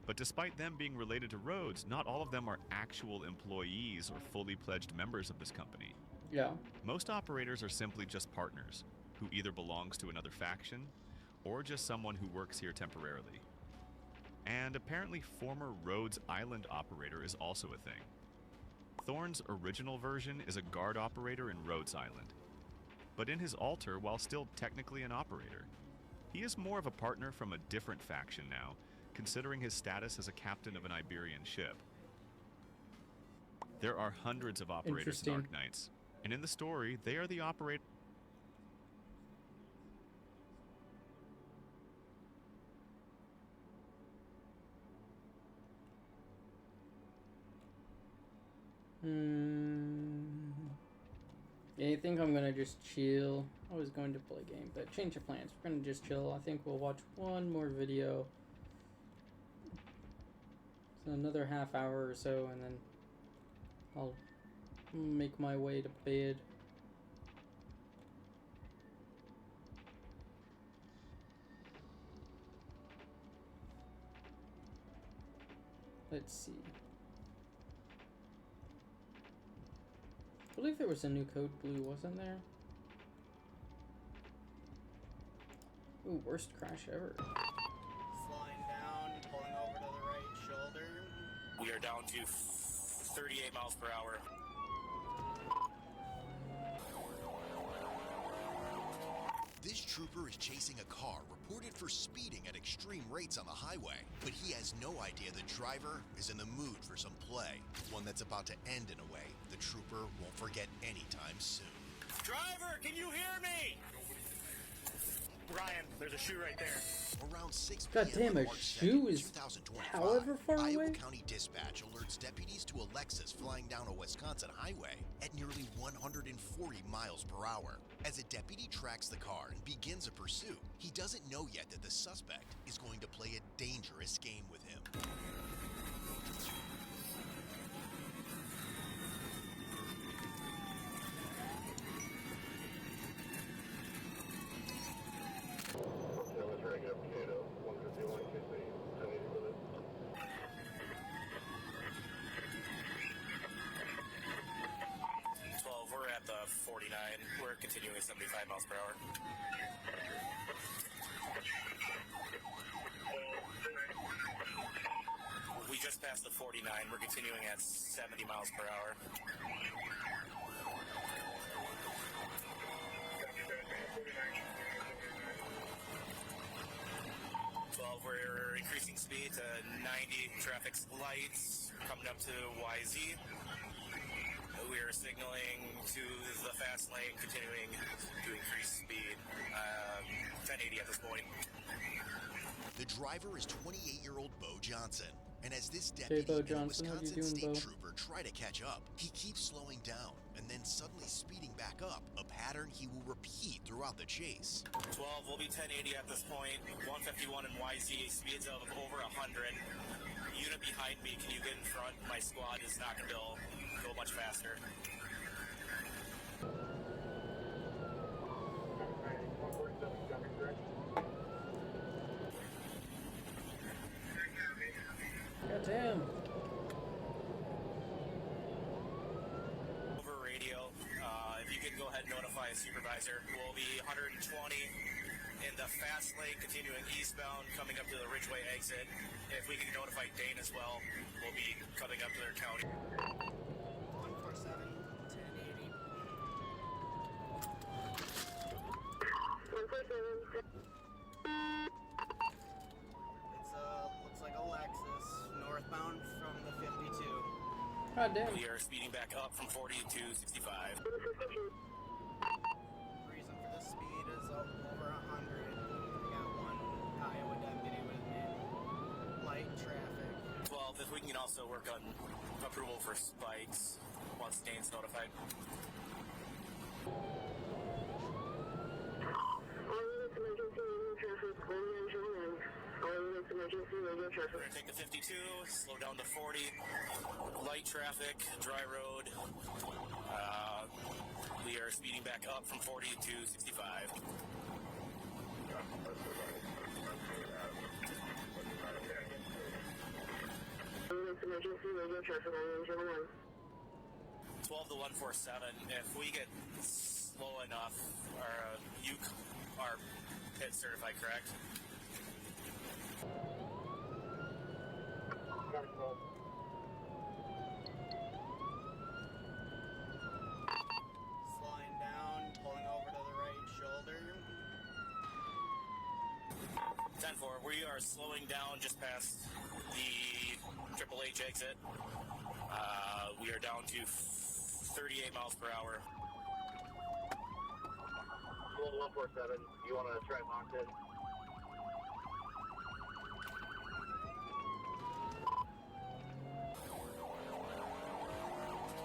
But despite them being related to Rhodes, not all of them are actual employees or fully pledged members of this company. Yeah. Most operators are simply just partners, who either belongs to another faction, or just someone who works here temporarily. And apparently former Rhodes Island operator is also a thing. Thorn's original version is a guard operator in Rhodes Island. But in his alter, while still technically an operator, he is more of a partner from a different faction now, considering his status as a captain of an Iberian ship. There are hundreds of operators in Interesting. Arknights, and in the story, they are the operator. Yeah, I think I'm gonna just chill. I was going to play a game, but change of plans. We're gonna just chill. I think we'll watch one more video. So another half hour or so, and then I'll make my way to bed. Let's see. I believe there was a new Code Blue, wasn't there? Ooh, worst crash ever. Slowing down, pulling over to the right shoulder. We are down to 38 miles per hour. This trooper is chasing a car reported for speeding at extreme rates on the highway, but he has no idea the driver is in the mood for some play, one that's about to end in a way the trooper won't forget anytime soon. Driver, can you hear me? Ryan, there's a shoe right there. Around 6 God p.m. damn, on a March shoe 2nd, is 2025, however far Iowa away? County Dispatch alerts deputies to a Lexus flying down a Wisconsin highway at nearly 140 miles per hour. As a deputy tracks the car and begins a pursuit, he doesn't know yet that the suspect is going to play a dangerous game with him. We're at the 49. We're continuing 75 miles per hour. We just passed the 49. We're continuing at 70 miles per hour. 12, we're increasing speed to 90. Traffic lights coming up to YZ. We are signaling to the fast lane, continuing to increase speed. 1080 at this point. The driver is 28-year-old Bo Johnson. And as this Hey, deputy Bo and a Johnson, how you Wisconsin doing, state Bo? trooper try to catch up, he keeps slowing down and then suddenly speeding back up, a pattern he will repeat throughout the chase. 12, we'll be 1080 at this point. 151 in YZ, speeds of over 100. Unit behind me, can you get in front? My squad is not going to go much faster. Goddamn. Over radio, if you could go ahead and notify a supervisor, we'll be 120 in the fast lane, continuing eastbound, coming up to the Ridgeway exit. If we can notify Dane as well, we'll be coming up to their county. 147, 1080. 147. It's looks like a Lexus, northbound from the 52. God damn. We are speeding back up from 40 to 65. Reason for the speed is over 100. I got one Iowa deputy with me. Light traffic. 12, if we can also work on approval for spikes once Dane's notified. All units emergency radio traffic, 191. All units emergency radio traffic. We're going to take the 52, slow down to 40. Light traffic, dry road. We are speeding back up from 40 to 65. Units emergency radio traffic, 191. 12 to 147. If we get slow enough, you are pit certified, correct? Slowing down, pulling over to the right shoulder. 10-4, we are slowing down just past the Triple H exit. We are down to 38 miles per hour. 147, you want to try Moncton?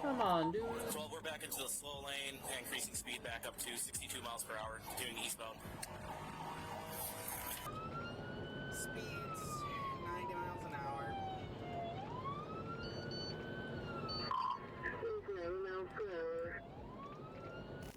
Come on, dude. 12, we're back into the slow lane, increasing speed back up to 62 miles per hour, doing eastbound. Speeds 90 miles an hour. 90 miles per hour.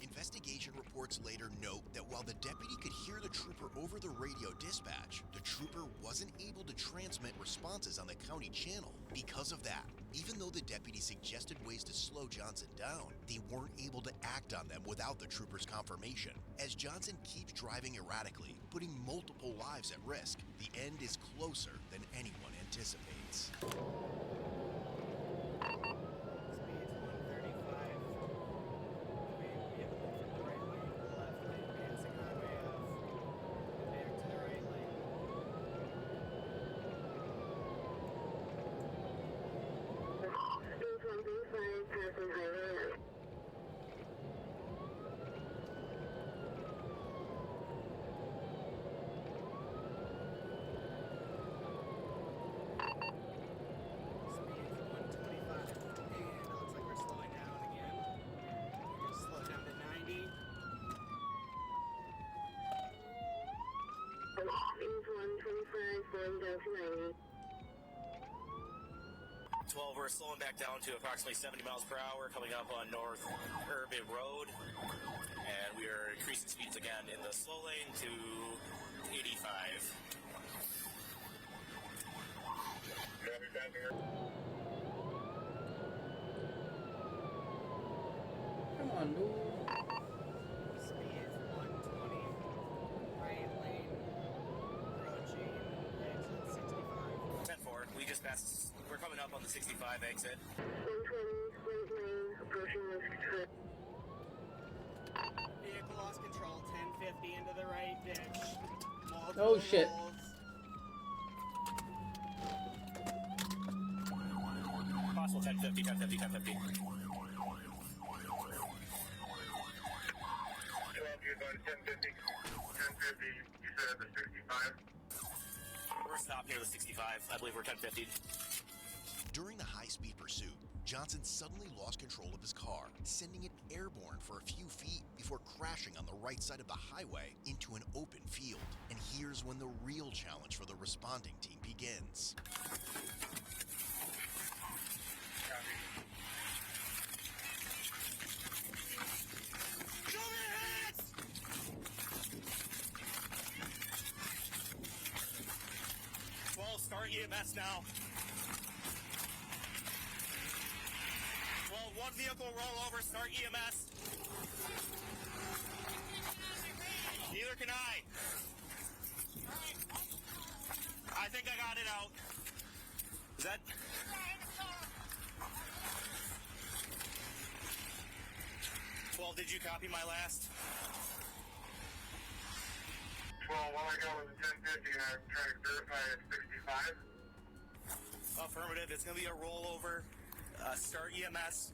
Investigation reports later note that while the deputy could hear the trooper over the radio dispatch, the trooper wasn't able to transmit responses on the county channel. Because of that, even though the deputy suggested ways to slow Johnson down, they weren't able to act on them without the trooper's confirmation. As Johnson keeps driving erratically, putting multiple lives at risk, the end is closer than anyone anticipates. Slowing down to 90. 12, we're slowing back down to approximately 70 miles per hour, coming up on North Urban Road. And we are increasing speeds again in the slow lane to 85. Come on, dude. Speed 120. Right lane. Approaching exit 65. 10-4, we just passed, we're coming up on the 65 exit. 120, right lane, approaching West. Vehicle lost control, 1050 into the right ditch. Oh, shit. 1050, 1050, 1050. 12, you're going 1050. 1050, you said at the 65. We're stopped near the 65. I believe we're 1050. During the high-speed pursuit, Johnson suddenly lost control of his car, sending it airborne for a few feet before crashing on the right side of the highway into an open field. And here's when the real challenge for the responding team begins. Show me your hands! Well, start EMS now. Well, one vehicle roll over, start EMS. Neither can I. I think I got it out. Is that... Well, did you copy my last? 12, all I got was a 1050 and I'm trying to verify it's 65. Affirmative. It's going to be a rollover. Start EMS.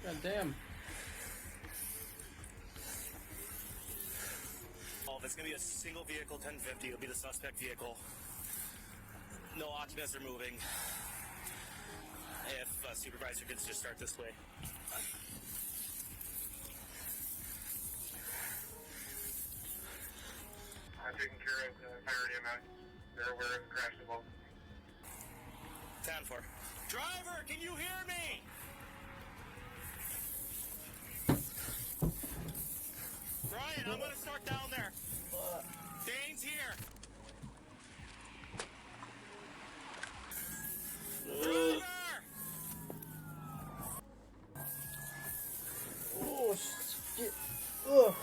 God damn. Oh, it's going to be a single vehicle 1050. It'll be the suspect vehicle. No occupants are moving. If supervisor could just start this way. I'm taking care of the fire EMS. They're aware of the crash as well. 10-4. Driver, can you hear me? Brian, I'm going to start down there. Dane's here. Driver! Oh, shit. Ugh.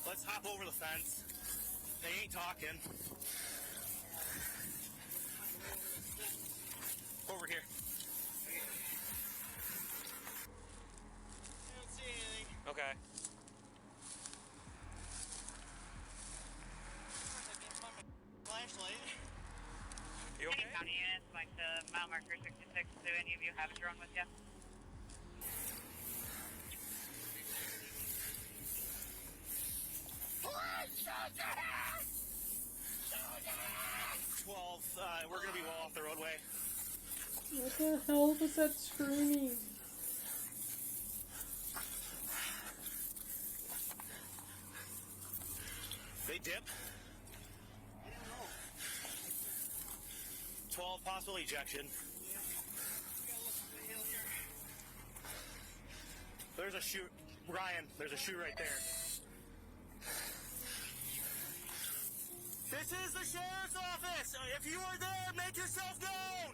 Let's hop over the fence. They ain't talking. Over here. I don't see anything. Okay. Flashlight. You okay? County units, like the mile marker 66. Do any of you have a drone with you? We're gonna be well off the roadway. What the hell was that screaming? They dip. 12 possible ejection. There's a chute. Ryan, there's a chute right there. This is the sheriff's office! If you are there, make yourself known!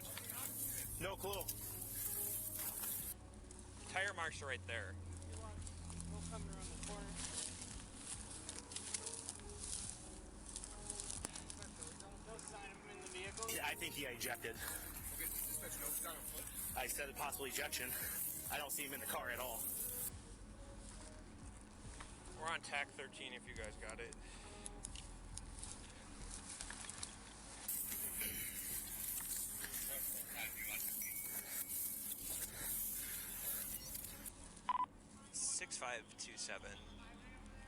No clue. Tire marks are right there. We'll come around the corner. No sign of him in the vehicle? Yeah, I think he ejected. I said a possible ejection. I don't see him in the car at all. We're on TAC 13 if you guys got it.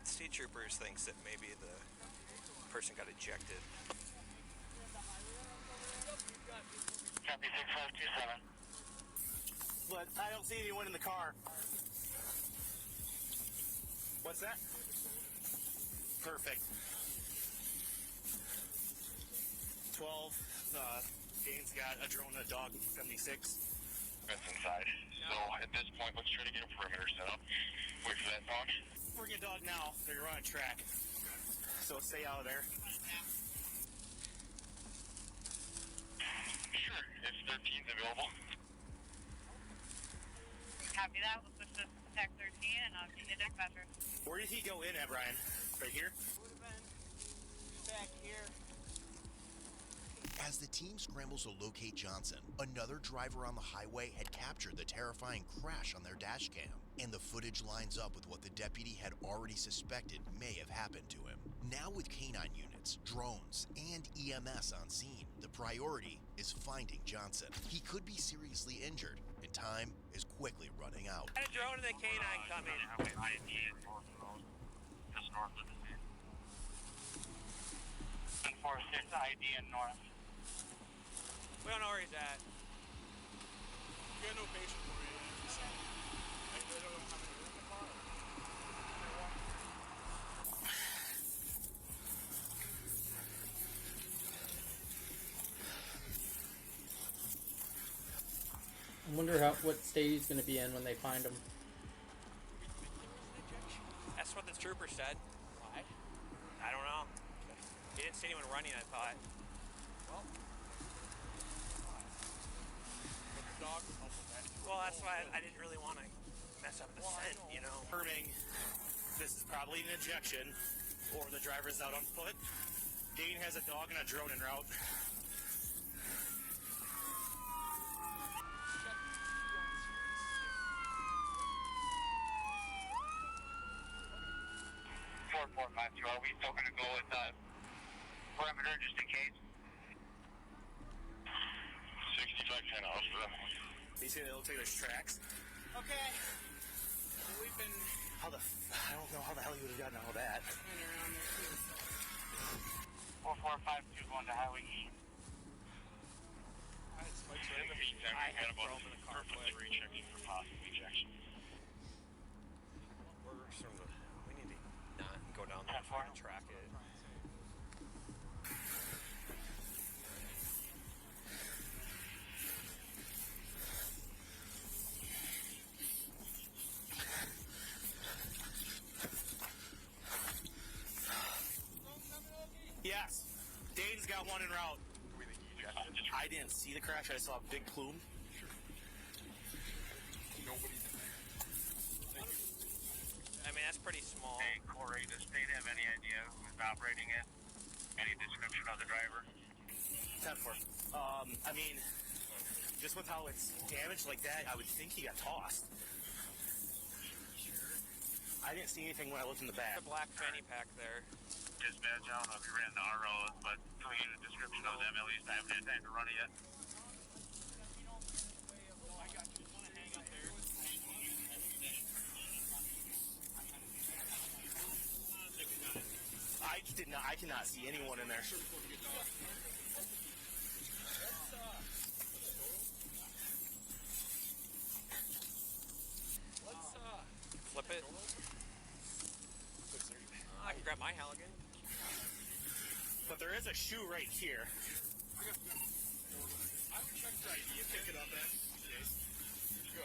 State Troopers thinks that maybe the person got ejected. Copy 6527. But I don't see anyone in the car. What's that? Perfect. 12. Dane's got a drone and a dog, 76. That's inside. So at this point, let's try to get a perimeter set up. Wait for that dog. We're getting dog now. They're on a track. So stay out of there. Sure, if 13's available. Copy that. We'll switch this to TAC 13 and I'll get you dispatcher. Where did he go in at, Brian? Right here? Would have been back here. As the team scrambles to locate Johnson, another driver on the highway had captured the terrifying crash on their dash cam, and the footage lines up with what the deputy had already suspected may have happened to him. Now with canine units, drones, and EMS on scene, the priority is finding Johnson. He could be seriously injured, and time is quickly running out. Got a drone and a canine coming. Just north of the scene. 146 ID and north. We don't know where he's at. You got no patient for me. I don't know how many in the car. I wonder what state he's going to be in when they find him. That's what the trooper said. Why? I don't know. He didn't see anyone running, I thought. Well, that's why I didn't really want to mess up the scent, you know. Confirming this is probably an injection, or the driver's out on foot. Dane has a dog and a drone en route. Are we still going to go with perimeter just in case? 6510 Alpha. You see, it looks like there's tracks. Okay. We've been... I don't know how the hell you would have gotten all that. 4452 going to Highway E. In the meantime, we've got about a perfect rechecking for possible ejection. We need to not go down there and try to track it. Yes. Dane's got one en route. I didn't see the crash. I saw a big plume. I mean, that's pretty small. Hey, Corey, does state have any idea who's operating it? Any description of the driver? 10-4. I mean, just with how it's damaged like that, I would think he got tossed. I didn't see anything when I looked in the back. The black fanny pack there. Dispatch, I don't know if you ran the RO, but can we get a description of them at least? I haven't had time to run it yet. I cannot see anyone in there. Flip it. I can grab my Halligan. But there is a shoe right here.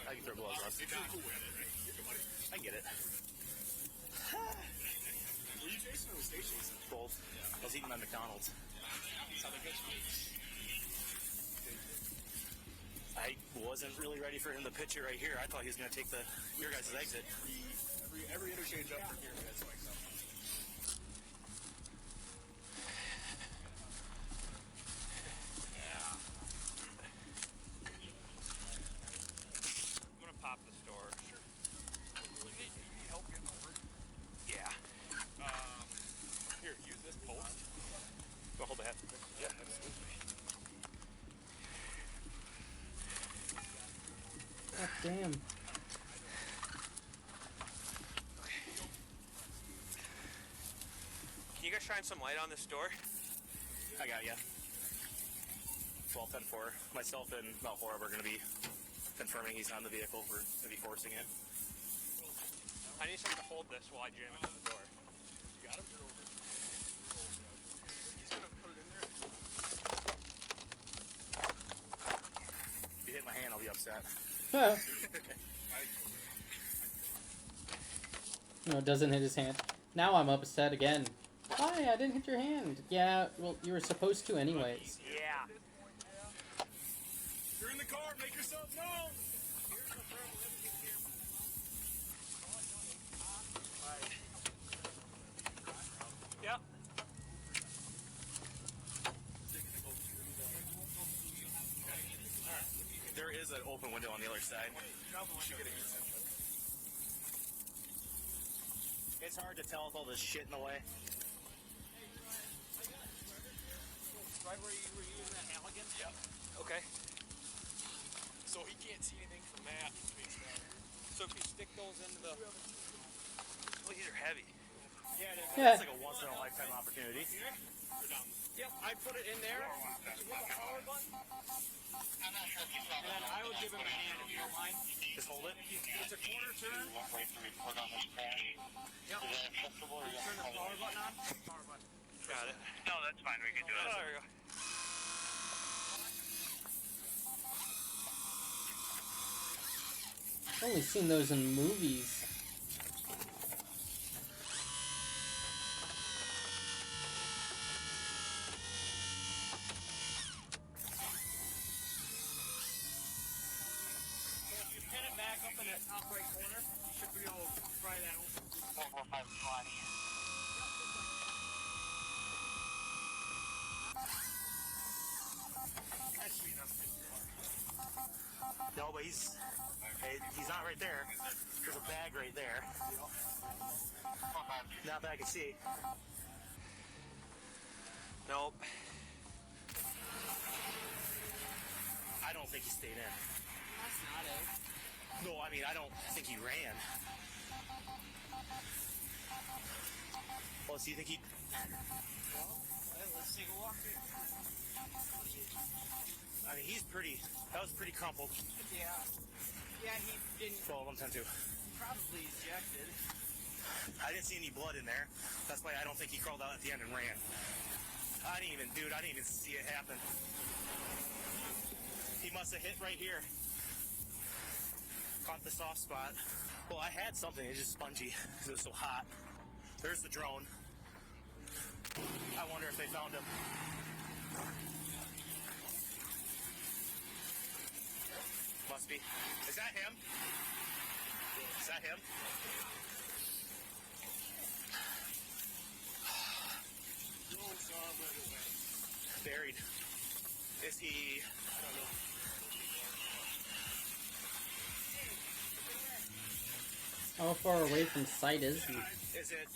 I can throw gloves on. I get it. Were you Jason or was Jason? Both. I was eating my McDonald's. I wasn't really ready for him to pitch it right here. I thought he was going to take your guys' exit. Every interchange up from here, that's like something. I'm gonna pop the store. Sure. Help get over. Yeah. Here, use this pole. Go hold the hat. Yeah, absolutely. God damn. Can you guys shine some light on this door? I got ya. 12-10-4. Myself and Malhora are going to be confirming he's on the vehicle. We're going to be forcing it. I need someone to hold this while I jam it to the door. You got him? He's going to put it in there. If you hit my hand, I'll be upset. No, it doesn't hit his hand. Now I'm upset again. Why? I didn't hit your hand. Yeah, well, you were supposed to anyways. Yeah. You're in the car, make yourself known. Yep. There is an open window on the other side. It's hard to tell with all this shit in the way. Right where you were using that Halligan? Yep. Okay. So he can't see anything from that. So if you stick those into the... Well, these are heavy. Yeah, it is. Yeah. It's like a once in a lifetime opportunity. Yep, I put it in there. Hit the power button. And then I would give him a hand if you don't mind. Just hold it. It's a quarter turn. Yep. Turn the power button on. Power button. Got it. No, that's fine. We can do it. Oh, there we go. I've only seen those in movies. If you pin it back up in that top right corner, you should be able to pry that open. 44520. No, but he's not right there. There's a bag right there. Not that I can see. Nope. I don't think he stayed in. That's not it. No, I mean, I don't think he ran. Well, so you think he... Let's take a walk. I mean, he's pretty... That was pretty crumpled. Yeah. Yeah, he didn't... 12-1-10-2. Probably ejected. I didn't see any blood in there. That's why I don't think he crawled out at the end and ran. I didn't even see it happen. He must have hit right here. Caught the soft spot. Well, I had something. It's just spongy because it was so hot. There's the drone. I wonder if they found him. Must be. Is that him? Is that him? Buried. Is he... I don't know. How far away from sight is he? Is it...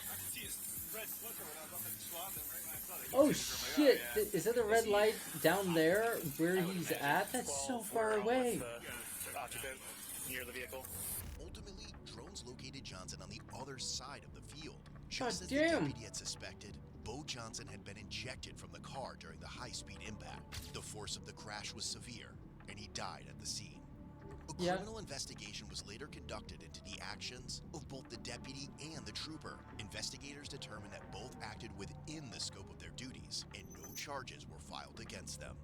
Oh shit! Is that the red light down there where he's at? That's so far away. Occupant near the vehicle. Ultimately, drones located Johnson on the other side of the field. God Just as the damn. deputy had suspected, Bo Johnson had been ejected from the car during the high-speed impact. The force of the crash was severe, and he died at the scene. A criminal investigation was later conducted into the actions of both the deputy and the trooper. Investigators determined that both acted within the scope of their duties, and no charges were filed against them.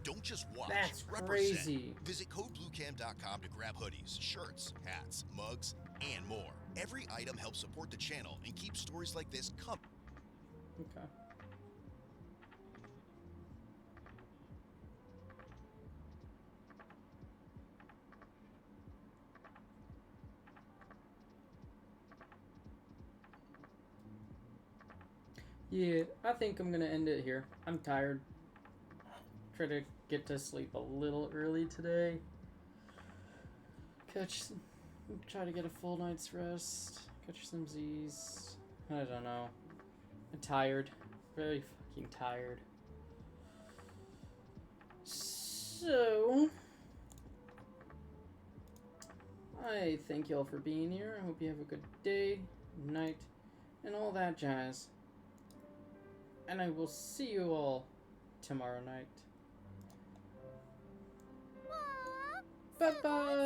Don't just watch, That's represent. crazy. Visit codebluecam.com to grab hoodies, shirts, hats, mugs, and more. Every item helps support the channel and keep stories like this coming. Okay. Yeah, I think I'm gonna end it here. I'm tired. Try to get to sleep a little early today. Try to get a full night's rest. Catch some Z's. I don't know. I'm tired. Very fucking tired. So, I thank y'all for being here. I hope you have a good day, night, and all that jazz. And I will see you all tomorrow night. Bye-bye!